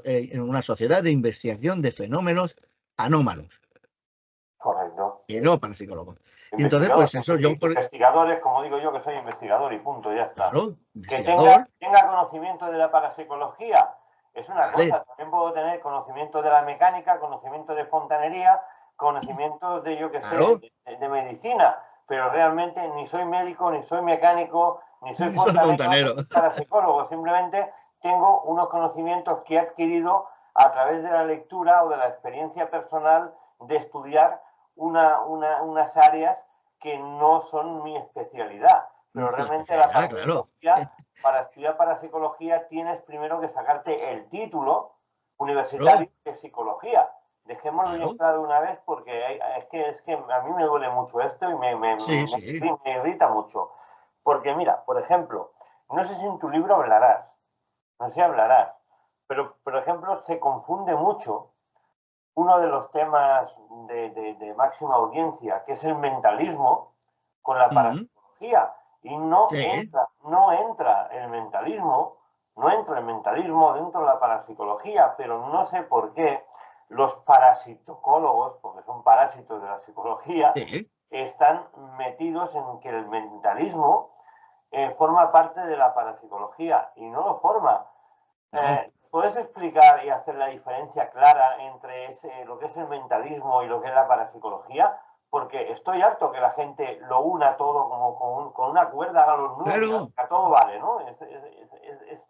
en una sociedad de investigación de fenómenos anómalos, Correcto. y no parapsicólogos. Y entonces, Investigador, pues eso yo, investigadores, como digo yo, que soy investigador y punto, ya está. claro, Que investigador, tenga conocimiento de la parapsicología es una vale, cosa. También puedo tener conocimiento de la mecánica, conocimiento de fontanería, conocimiento de, yo que sé, claro, de medicina. Pero realmente ni soy médico, ni soy mecánico, ni soy soy fontanero, ni fontanero. soy parapsicólogo. Simplemente tengo unos conocimientos que he adquirido a través de la lectura o de la experiencia personal de estudiar unas áreas que no son mi especialidad. Pero Tu realmente la especialidad, claro. parapsicología, para estudiar parapsicología tienes primero que sacarte el título Claro, universitario de psicología. Dejémoslo bien claro. claro una vez porque es que a mí me duele mucho esto y Sí, sí. me irrita mucho. Porque mira, por ejemplo, no sé si en tu libro hablarás, no sé si hablarás, pero por ejemplo se confunde mucho uno de los temas de máxima audiencia, que es el mentalismo, con la Mm, parapsicología. Y sí, no entra el mentalismo, no entra el mentalismo dentro de la parapsicología, pero no sé por qué los parasitocólogos, porque son parásitos de la psicología, sí. están metidos en que el mentalismo forma parte de la parapsicología y no lo forma. No. ¿Puedes explicar y hacer la diferencia clara entre lo que es el mentalismo y lo que es la parapsicología? Porque estoy harto que la gente lo una todo como con una cuerda, haga los nudos y Claro. a todo vale, ¿no?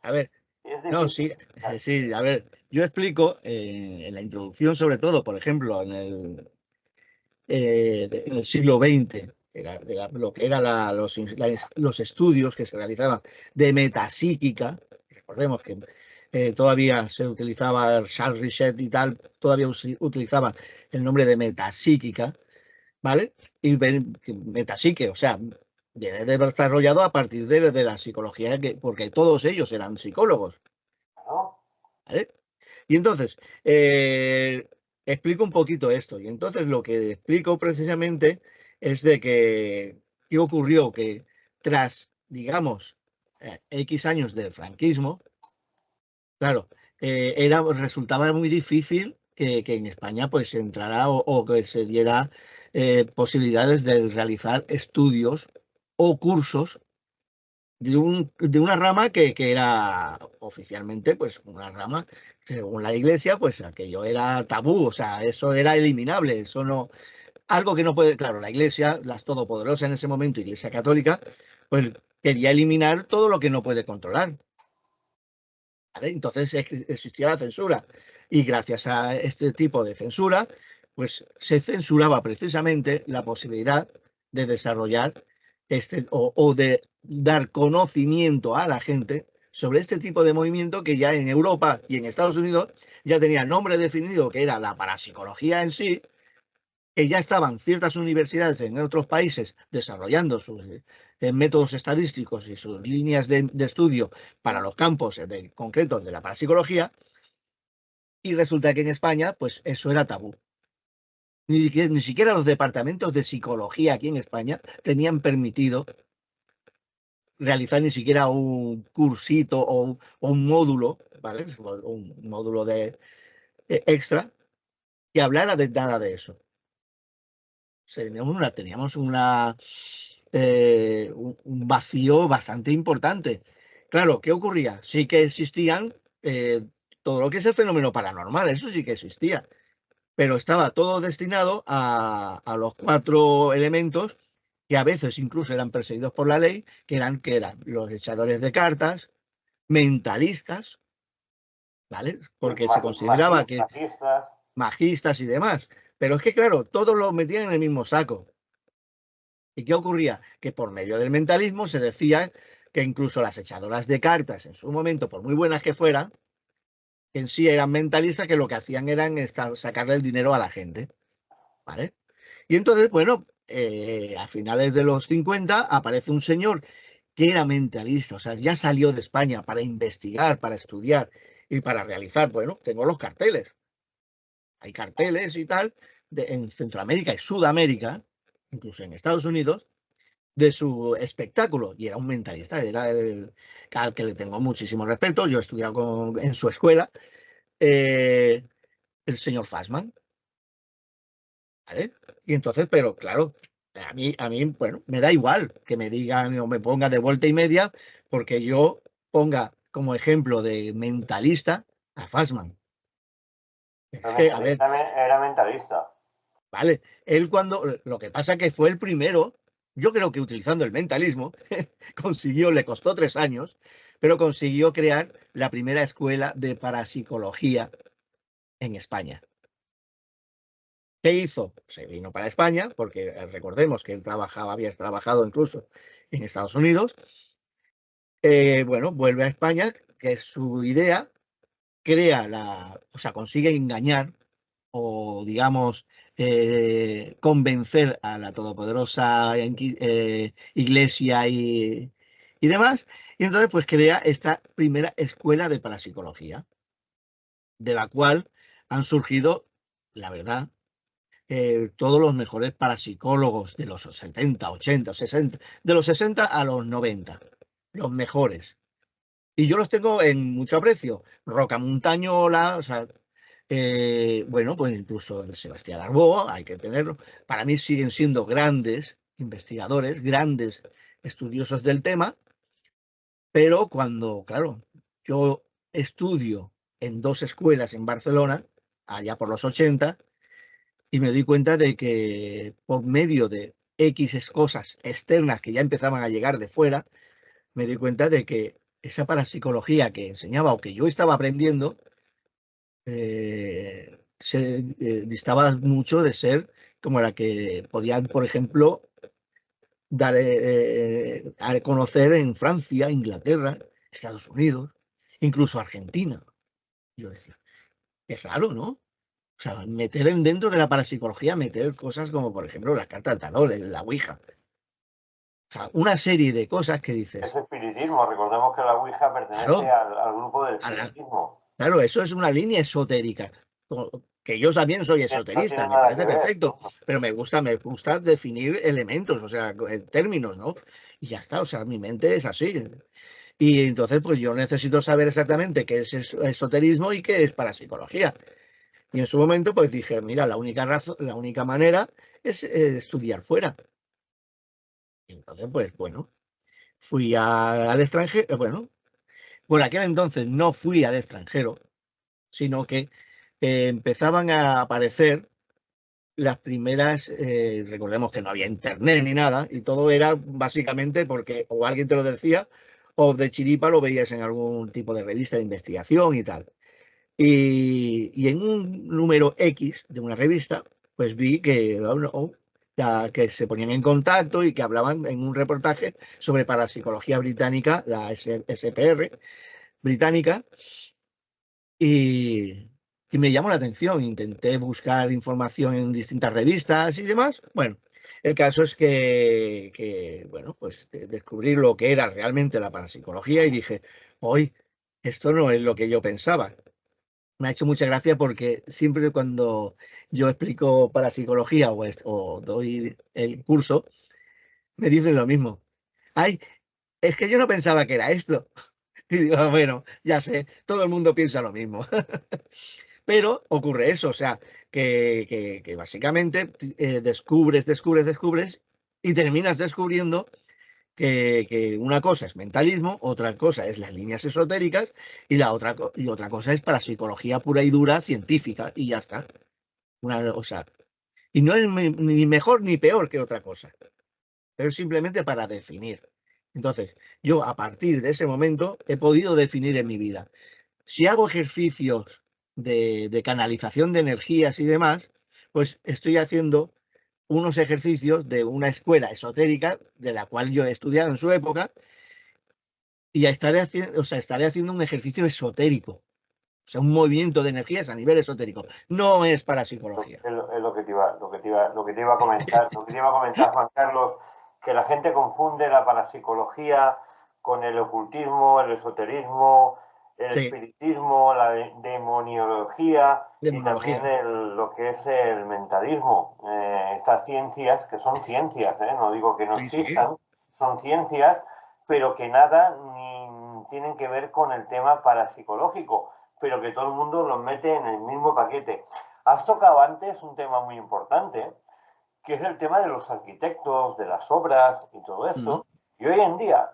A ver, Es no, difícil. sí, sí, a ver, yo explico en la introducción, sobre todo, por ejemplo, en el siglo XX, lo que eran los estudios que se realizaban de metapsíquica. Recordemos que todavía se utilizaba Charles Richet y tal, todavía utilizaban el nombre de metapsíquica, ¿vale? Y que metapsique, o sea, viene desarrollado a partir de la psicología, porque todos ellos eran psicólogos, ¿No? ¿vale? Y entonces, explico un poquito esto. Y entonces lo que explico precisamente es de que, ¿qué ocurrió? Que tras, digamos, X años del franquismo, claro, resultaba muy difícil que en España pues entrara o que se diera posibilidades de realizar estudios o cursos de una rama que era oficialmente pues una rama, según la Iglesia, pues aquello era tabú, o sea, eso era eliminable, eso no, algo que no puede, claro, la Iglesia, las todopoderosas en ese momento, Iglesia Católica, pues quería eliminar todo lo que no puede controlar. ¿Vale? Entonces existía la censura y gracias a este tipo de censura, pues se censuraba precisamente la posibilidad de desarrollar o de dar conocimiento a la gente sobre este tipo de movimiento que ya en Europa y en Estados Unidos ya tenía nombre definido, que era la parapsicología en sí, que ya estaban ciertas universidades en otros países desarrollando sus métodos estadísticos y sus líneas de estudio para los campos concretos de la parapsicología, y resulta que en España, pues eso era tabú. Ni siquiera los departamentos de psicología aquí en España tenían permitido realizar ni siquiera un cursito o un módulo, ¿vale? Un módulo extra que hablara de nada de eso. Teníamos un vacío bastante importante. Claro, ¿qué ocurría? Sí que existían todo lo que es el fenómeno paranormal, eso sí que existía, pero estaba todo destinado a los 4 elementos que a veces incluso eran perseguidos por la ley, que eran los echadores de cartas, mentalistas, ¿vale? Porque se consideraba que Magistas. magistas y demás. Pero es que, claro, todos los metían en el mismo saco. ¿Y qué ocurría? Que por medio del mentalismo se decía que incluso las echadoras de cartas, en su momento, por muy buenas que fueran, en sí eran mentalistas que lo que hacían era sacarle el dinero a la gente, ¿vale? Y entonces, bueno, a finales de los 50 aparece un señor que era mentalista, o sea, ya salió de España para investigar, para estudiar y para realizar, bueno, tengo los carteles, hay carteles y tal, en Centroamérica y Sudamérica, incluso en Estados Unidos, de su espectáculo, y era un mentalista, era al que le tengo muchísimo respeto. Yo he estudiado en su escuela, el señor Fassman, ¿vale? Y entonces, pero claro, bueno, me da igual que me digan o me ponga de vuelta y media, porque yo ponga como ejemplo de mentalista a Fassman. Es que, a ver, Era mentalista. vale, lo que pasa que fue el primero, yo creo que utilizando el mentalismo, le costó 3 años, pero consiguió crear la primera escuela de parapsicología en España. ¿Qué hizo? Se vino para España, porque recordemos que él había trabajado incluso en Estados Unidos. Bueno, vuelve a España, que es su idea, o sea, consigue engañar o, digamos, convencer a la todopoderosa Iglesia y demás, y entonces pues crea esta primera escuela de parapsicología, de la cual han surgido, la verdad, todos los mejores parapsicólogos de los 70, 80, 60, de los 60 a los 90, los mejores. Y yo los tengo en mucho aprecio. Roca Montañola, o sea, bueno, pues incluso de Sebastián Arbó, hay que tenerlo. Para mí siguen siendo grandes investigadores, grandes estudiosos del tema, pero cuando, claro, yo estudio en 2 escuelas en Barcelona, allá por los 80, y me di cuenta de que por medio de X cosas externas que ya empezaban a llegar de fuera, me di cuenta de que esa parapsicología que enseñaba o que yo estaba aprendiendo se distaba mucho de ser como la que podían, por ejemplo, dar a conocer en Francia, Inglaterra, Estados Unidos, incluso Argentina. Yo decía, es raro, ¿no? O sea, dentro de la parapsicología, meter cosas como, por ejemplo, la carta del tarot, la Ouija. O sea, una serie de cosas que Es dices, espiritismo. Recordemos que la Ouija pertenece claro, al grupo del a la, espiritismo. claro, eso es una línea esotérica. Que yo también soy No esoterista, tiene me nada que parece ver. perfecto, pero me gusta definir elementos, o sea, términos, ¿no? Y ya está, o sea, mi mente es así. Y entonces, pues yo necesito saber exactamente qué es esoterismo y qué es parapsicología. Y en su momento, pues dije, mira, la única razón, la única manera es estudiar fuera. Y entonces, pues bueno, fui al extranjero, bueno, por aquel entonces no fui al extranjero, sino que empezaban a aparecer las primeras, recordemos que no había internet ni nada, y todo era básicamente porque o alguien te lo decía, o de chiripa lo veías en algún tipo de revista de investigación y tal. Y en un número X de una revista, pues vi que, que se ponían en contacto y que hablaban en un reportaje sobre parapsicología británica, la SPR británica, y, y me llamó la atención. Intenté buscar información en distintas revistas y demás. Bueno, el caso es bueno, pues descubrí lo que era realmente la parapsicología y dije, hoy, esto no es lo que yo pensaba. Me ha hecho mucha gracia porque siempre cuando yo explico parapsicología o doy el curso, me dicen lo mismo. Ay, es que yo no pensaba que era esto. Y digo, "Ah, bueno, ya sé, todo el mundo piensa lo mismo". Pero ocurre eso, o sea, que básicamente descubres y terminas descubriendo que una cosa es mentalismo, otra cosa es las líneas esotéricas y otra cosa es parapsicología pura y dura científica y ya está. O sea, y no es ni mejor ni peor que otra cosa, pero es simplemente para definir. Entonces, yo a partir de ese momento he podido definir en mi vida. Si hago ejercicios de canalización de energías y demás, pues estoy haciendo unos ejercicios de una escuela esotérica de la cual yo he estudiado en su época y ya estaré haciendo, o sea, estaré haciendo un ejercicio esotérico, o sea, un movimiento de energías a nivel esotérico. No es para psicología. Es lo que te iba, lo que te iba a comentar, lo que te iba a comentar, Juan Carlos, que la gente confunde la parapsicología con el ocultismo, el esoterismo, el Sí, espiritismo, la demoniología y también demonología. lo que es el mentalismo. Estas ciencias, que son ciencias, no digo que no Sí, sí. existan, son ciencias, pero que nada ni tienen que ver con el tema parapsicológico, pero que todo el mundo los mete en el mismo paquete. Has tocado antes un tema muy importante, que es el tema de los arquitectos, de las obras y todo Mm, esto. Y hoy en día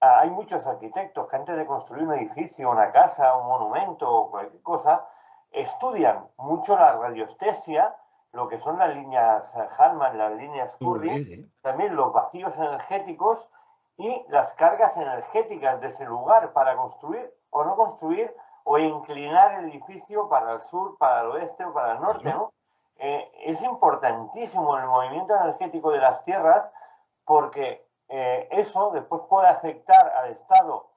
hay muchos arquitectos que antes de construir un edificio, una casa, un monumento o cualquier cosa, estudian mucho la radiestesia, lo que son las líneas Harman, las líneas Curry, sí, sí. también los vacíos energéticos y las cargas energéticas de ese lugar para construir o no construir o inclinar el edificio para el sur, para el oeste o para el norte, Claro. ¿no? Es importantísimo el movimiento energético de las tierras porque eso después puede afectar al estado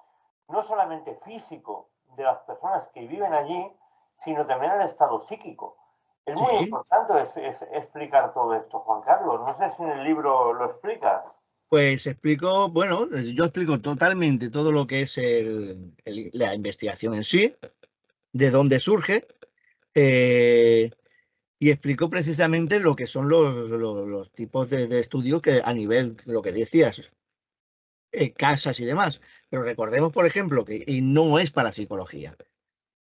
no solamente físico de las personas que viven allí, sino también al estado psíquico. Es muy Sí, importante explicar todo esto, Juan Carlos. No sé si en el libro lo explicas. pues explico, bueno, yo explico totalmente todo lo que es la investigación en sí, de dónde surge, eh, y explicó precisamente lo que son los tipos de estudio que a nivel, lo que decías, casas y demás. Pero recordemos, por ejemplo, que y no es para psicología,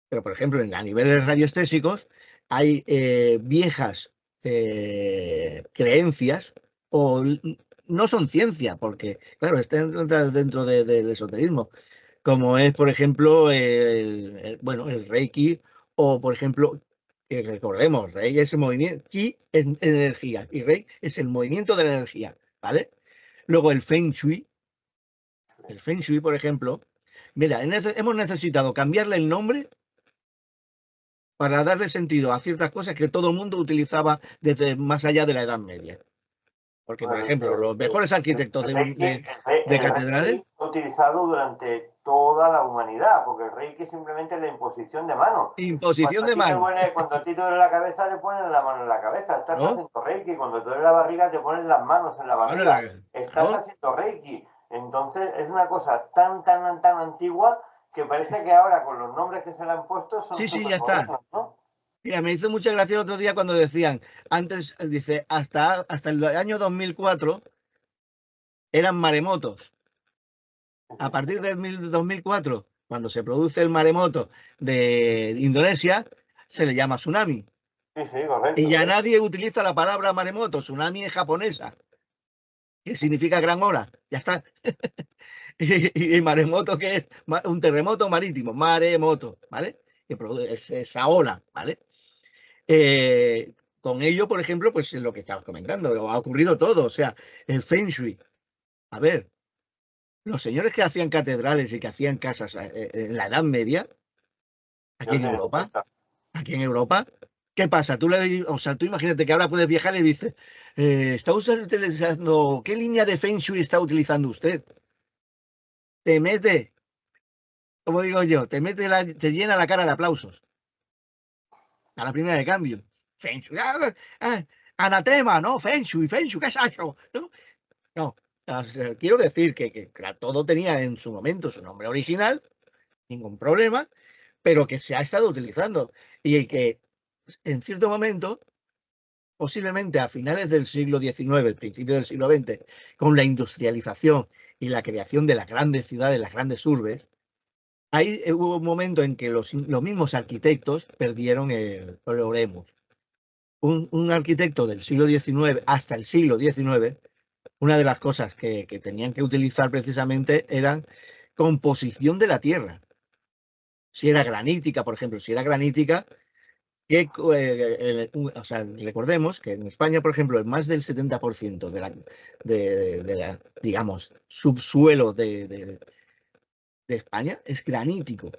pero por ejemplo, a niveles radiestésicos hay viejas creencias o no son ciencia, porque claro, está dentro del esoterismo, como es, por ejemplo, bueno, el Reiki, o por ejemplo, que recordemos, Reiki es el movimiento, Ki es energía, y Reiki es el movimiento de la energía, ¿vale? Luego el Feng Shui, por ejemplo, mira, hemos necesitado cambiarle el nombre para darle sentido a ciertas cosas que todo el mundo utilizaba desde más allá de la Edad Media. Porque, por Bueno, ejemplo, los mejores arquitectos de El catedrales, Reiki utilizado durante toda la humanidad, porque el Reiki es simplemente la imposición de manos. imposición de manos, Cuando a ti te duele la cabeza, te ponen la mano en la cabeza. Estás ¿no? haciendo Reiki. Cuando te duele la barriga, te ponen las manos en la Bueno, barriga. Estás claro. haciendo Reiki. Entonces, es una cosa tan antigua que parece que ahora, con los nombres que se le han puesto, son Sí, sí, súper ya está. modernos, ¿no? Mira, me hizo mucha gracia el otro día cuando decían, antes, dice, hasta el año 2004 eran maremotos. A partir del 2004, cuando se produce el maremoto de Indonesia, se le llama tsunami. Sí, sí, Y correcto. ya nadie utiliza la palabra maremoto. Tsunami es japonesa, que significa gran ola. Ya está. Y maremoto, que es un terremoto marítimo, maremoto, ¿vale? Que produce esa ola, ¿vale? Con ello, por ejemplo, pues lo que estabas comentando, ha ocurrido todo. O sea, el Feng Shui. A ver, los señores que hacían catedrales y que hacían casas en la Edad Media, aquí Yo en tengo en Europa, cuenta. aquí en Europa, ¿qué pasa? O sea, tú imagínate que ahora puedes viajar y dices, ¿está usted utilizando, qué línea de Feng Shui está utilizando usted? Te mete, como digo yo, te llena la cara de aplausos a la primera de cambio. Feng Shui, anatema, ¿no? Feng Shui, ¿qué es eso? No, no. O sea, quiero decir que claro, todo tenía en su momento su nombre original, ningún problema, pero que se ha estado utilizando y que en cierto momento, posiblemente a finales del siglo XIX, principio del siglo XX, con la industrialización y la creación de las grandes ciudades, las grandes urbes, ahí hubo un momento en que los mismos arquitectos perdieron el oremus. Un arquitecto del siglo XIX hasta el siglo XIX, una de las cosas que tenían que utilizar precisamente era composición de la tierra. Si era granítica, por ejemplo, si era granítica, o sea, recordemos que en España, por ejemplo, más del 70% de la, digamos, subsuelo de España es granítico.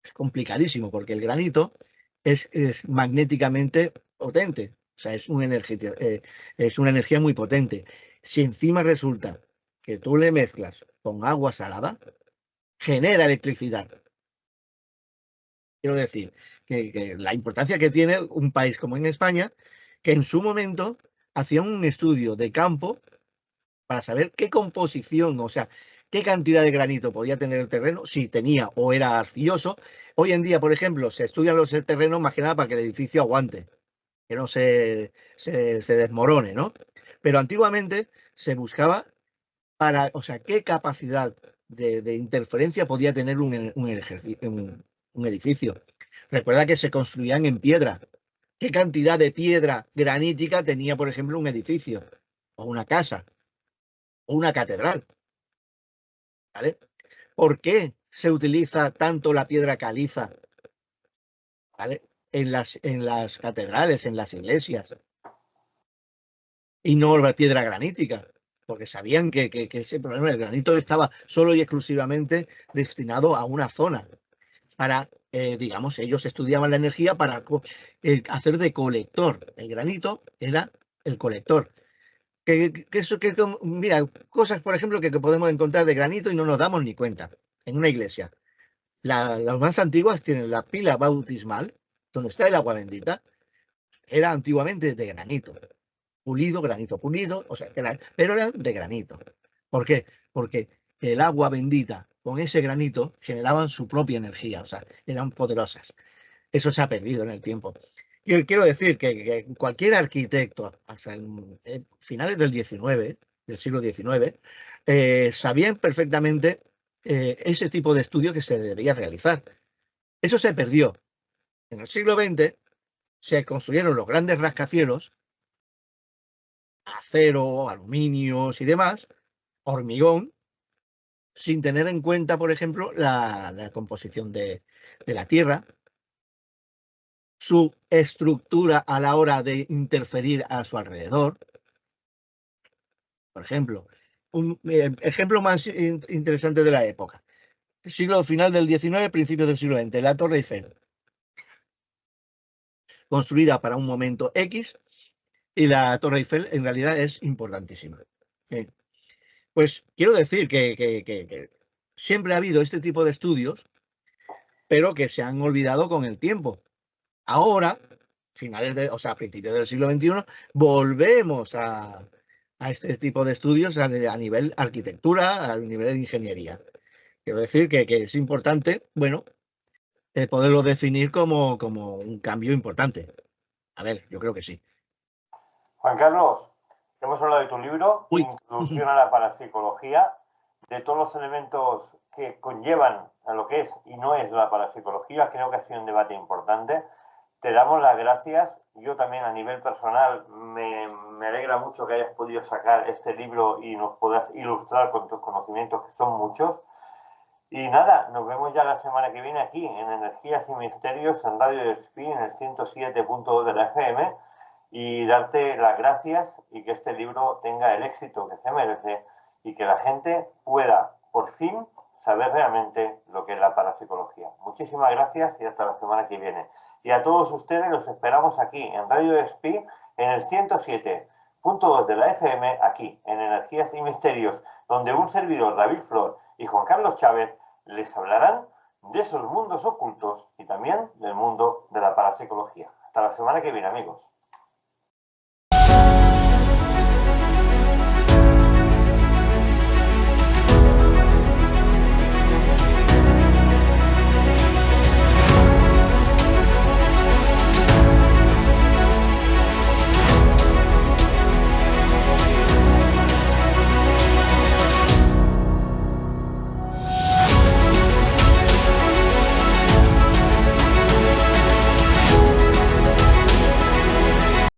Es complicadísimo porque el granito es magnéticamente potente. O sea, es una energía muy potente. Si encima resulta que tú le mezclas con agua salada, genera electricidad. Quiero decir que la importancia que tiene un país como en España, que en su momento hacía un estudio de campo para saber qué composición, o sea, qué cantidad de granito podía tener el terreno, si tenía o era arcilloso. Hoy en día, por ejemplo, se estudian los terrenos más que nada para que el edificio aguante, que no se desmorone, ¿no? Pero antiguamente se buscaba o sea, qué capacidad de interferencia podía tener un edificio. Recuerda que se construían en piedra. ¿Qué cantidad de piedra granítica tenía, por ejemplo, un edificio? O una casa, o una catedral, ¿vale? ¿Por qué se utiliza tanto la piedra caliza, ¿vale? En las catedrales, en las iglesias, y no la piedra granítica, porque sabían que ese problema del granito estaba solo y exclusivamente destinado a una zona. Para, digamos, ellos estudiaban la energía para hacer de colector. El granito era el colector. Mira, cosas, por ejemplo, que podemos encontrar de granito y no nos damos ni cuenta en una iglesia. Las más antiguas tienen la pila bautismal, donde está el agua bendita, era antiguamente de granito, granito pulido, o sea, pero era de granito. ¿Por qué? Porque el agua bendita con ese granito generaban su propia energía, o sea, eran poderosas. Eso se ha perdido en el tiempo. Quiero decir que cualquier arquitecto, hasta finales del siglo XIX, sabían perfectamente ese tipo de estudio que se debía realizar. Eso se perdió. En el siglo XX se construyeron los grandes rascacielos, acero, aluminios y demás, hormigón, sin tener en cuenta, por ejemplo, la composición de la tierra, su estructura a la hora de interferir a su alrededor. Por ejemplo, un ejemplo más interesante de la época, siglo final del XIX, principios del siglo XX, la Torre Eiffel, construida para un momento X, y la Torre Eiffel en realidad es importantísima. Pues quiero decir que siempre ha habido este tipo de estudios, pero que se han olvidado con el tiempo. Ahora, o sea, a principios del siglo XXI, volvemos a este tipo de estudios a nivel arquitectura, a nivel de ingeniería. Quiero decir que es importante, bueno, poderlo definir como un cambio importante. A ver, yo creo que sí. Juan Carlos, hemos hablado de tu libro, Uy, Introducción a la Parapsicología. de todos los elementos que conllevan a lo que es y no es la parapsicología. Creo que ha sido un debate importante. Te damos las gracias. Yo también a nivel personal me alegra mucho que hayas podido sacar este libro y nos puedas ilustrar con tus conocimientos, que son muchos. Y nada, nos vemos ya la semana que viene aquí en Energías y Misterios en Radio Despí, en el 107.2 de la FM, y darte las gracias y que este libro tenga el éxito que se merece y que la gente pueda por fin saber realmente lo que es la parapsicología. Muchísimas gracias y hasta la semana que viene. Y a todos ustedes los esperamos aquí en Radio Despí, en el 107.2 de la FM, aquí en Energías y Misterios, donde un servidor, David Flor, y Juan Carlos Chávez les hablarán de esos mundos ocultos y también del mundo de la parapsicología. Hasta la semana que viene, amigos.